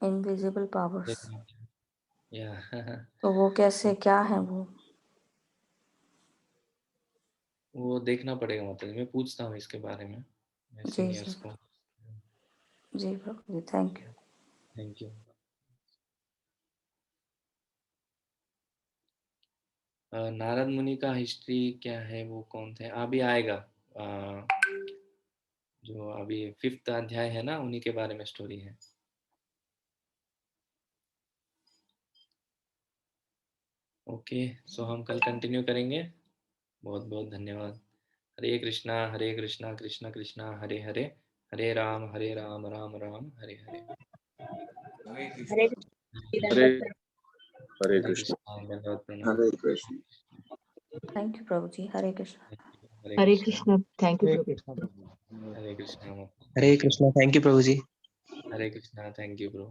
[SPEAKER 4] इनविजिबल पावर्स।
[SPEAKER 1] देखना, या
[SPEAKER 4] तो वो कैसे, क्या है वो?
[SPEAKER 1] वो देखना पड़ेगा, मतलब मैं पूछता हूँ इसके बारे में
[SPEAKER 4] जी जी
[SPEAKER 1] सीनियर्स को।
[SPEAKER 4] जी प्रभु जी, thank you.
[SPEAKER 1] Thank you. Narad मुनि का हिस्ट्री क्या है, वो कौन थे, अभी आएगा। अ, जो अभी 5th अध्याय है ना, उन्हीं के बारे में स्टोरी है। ओके, सो हम कल कंटिन्यू करेंगे। बहुत बहुत धन्यवाद। हरे कृष्णा कृष्णा कृष्णा हरे हरे, हरे राम राम राम हरे हरे।
[SPEAKER 3] हरे
[SPEAKER 5] हरे
[SPEAKER 3] कृष्ण।
[SPEAKER 5] हरे
[SPEAKER 1] हरे
[SPEAKER 5] कृष्ण।
[SPEAKER 1] कृष्णा, धन्यवाद, प्रणाम।
[SPEAKER 5] हरे कृष्ण।
[SPEAKER 4] थैंक यू प्रभु जी, हरे कृष्ण।
[SPEAKER 1] हरे
[SPEAKER 3] हरे
[SPEAKER 1] कृष्णा।
[SPEAKER 3] कृष्ण, थैंक यू
[SPEAKER 6] हरे
[SPEAKER 3] प्रभु।
[SPEAKER 6] कृष्णा प्रभु।
[SPEAKER 1] हरे कृष्णा।
[SPEAKER 6] हरे कृष्णा, थैंक यू प्रभु जी।
[SPEAKER 1] Hare Krishna, thank you bro.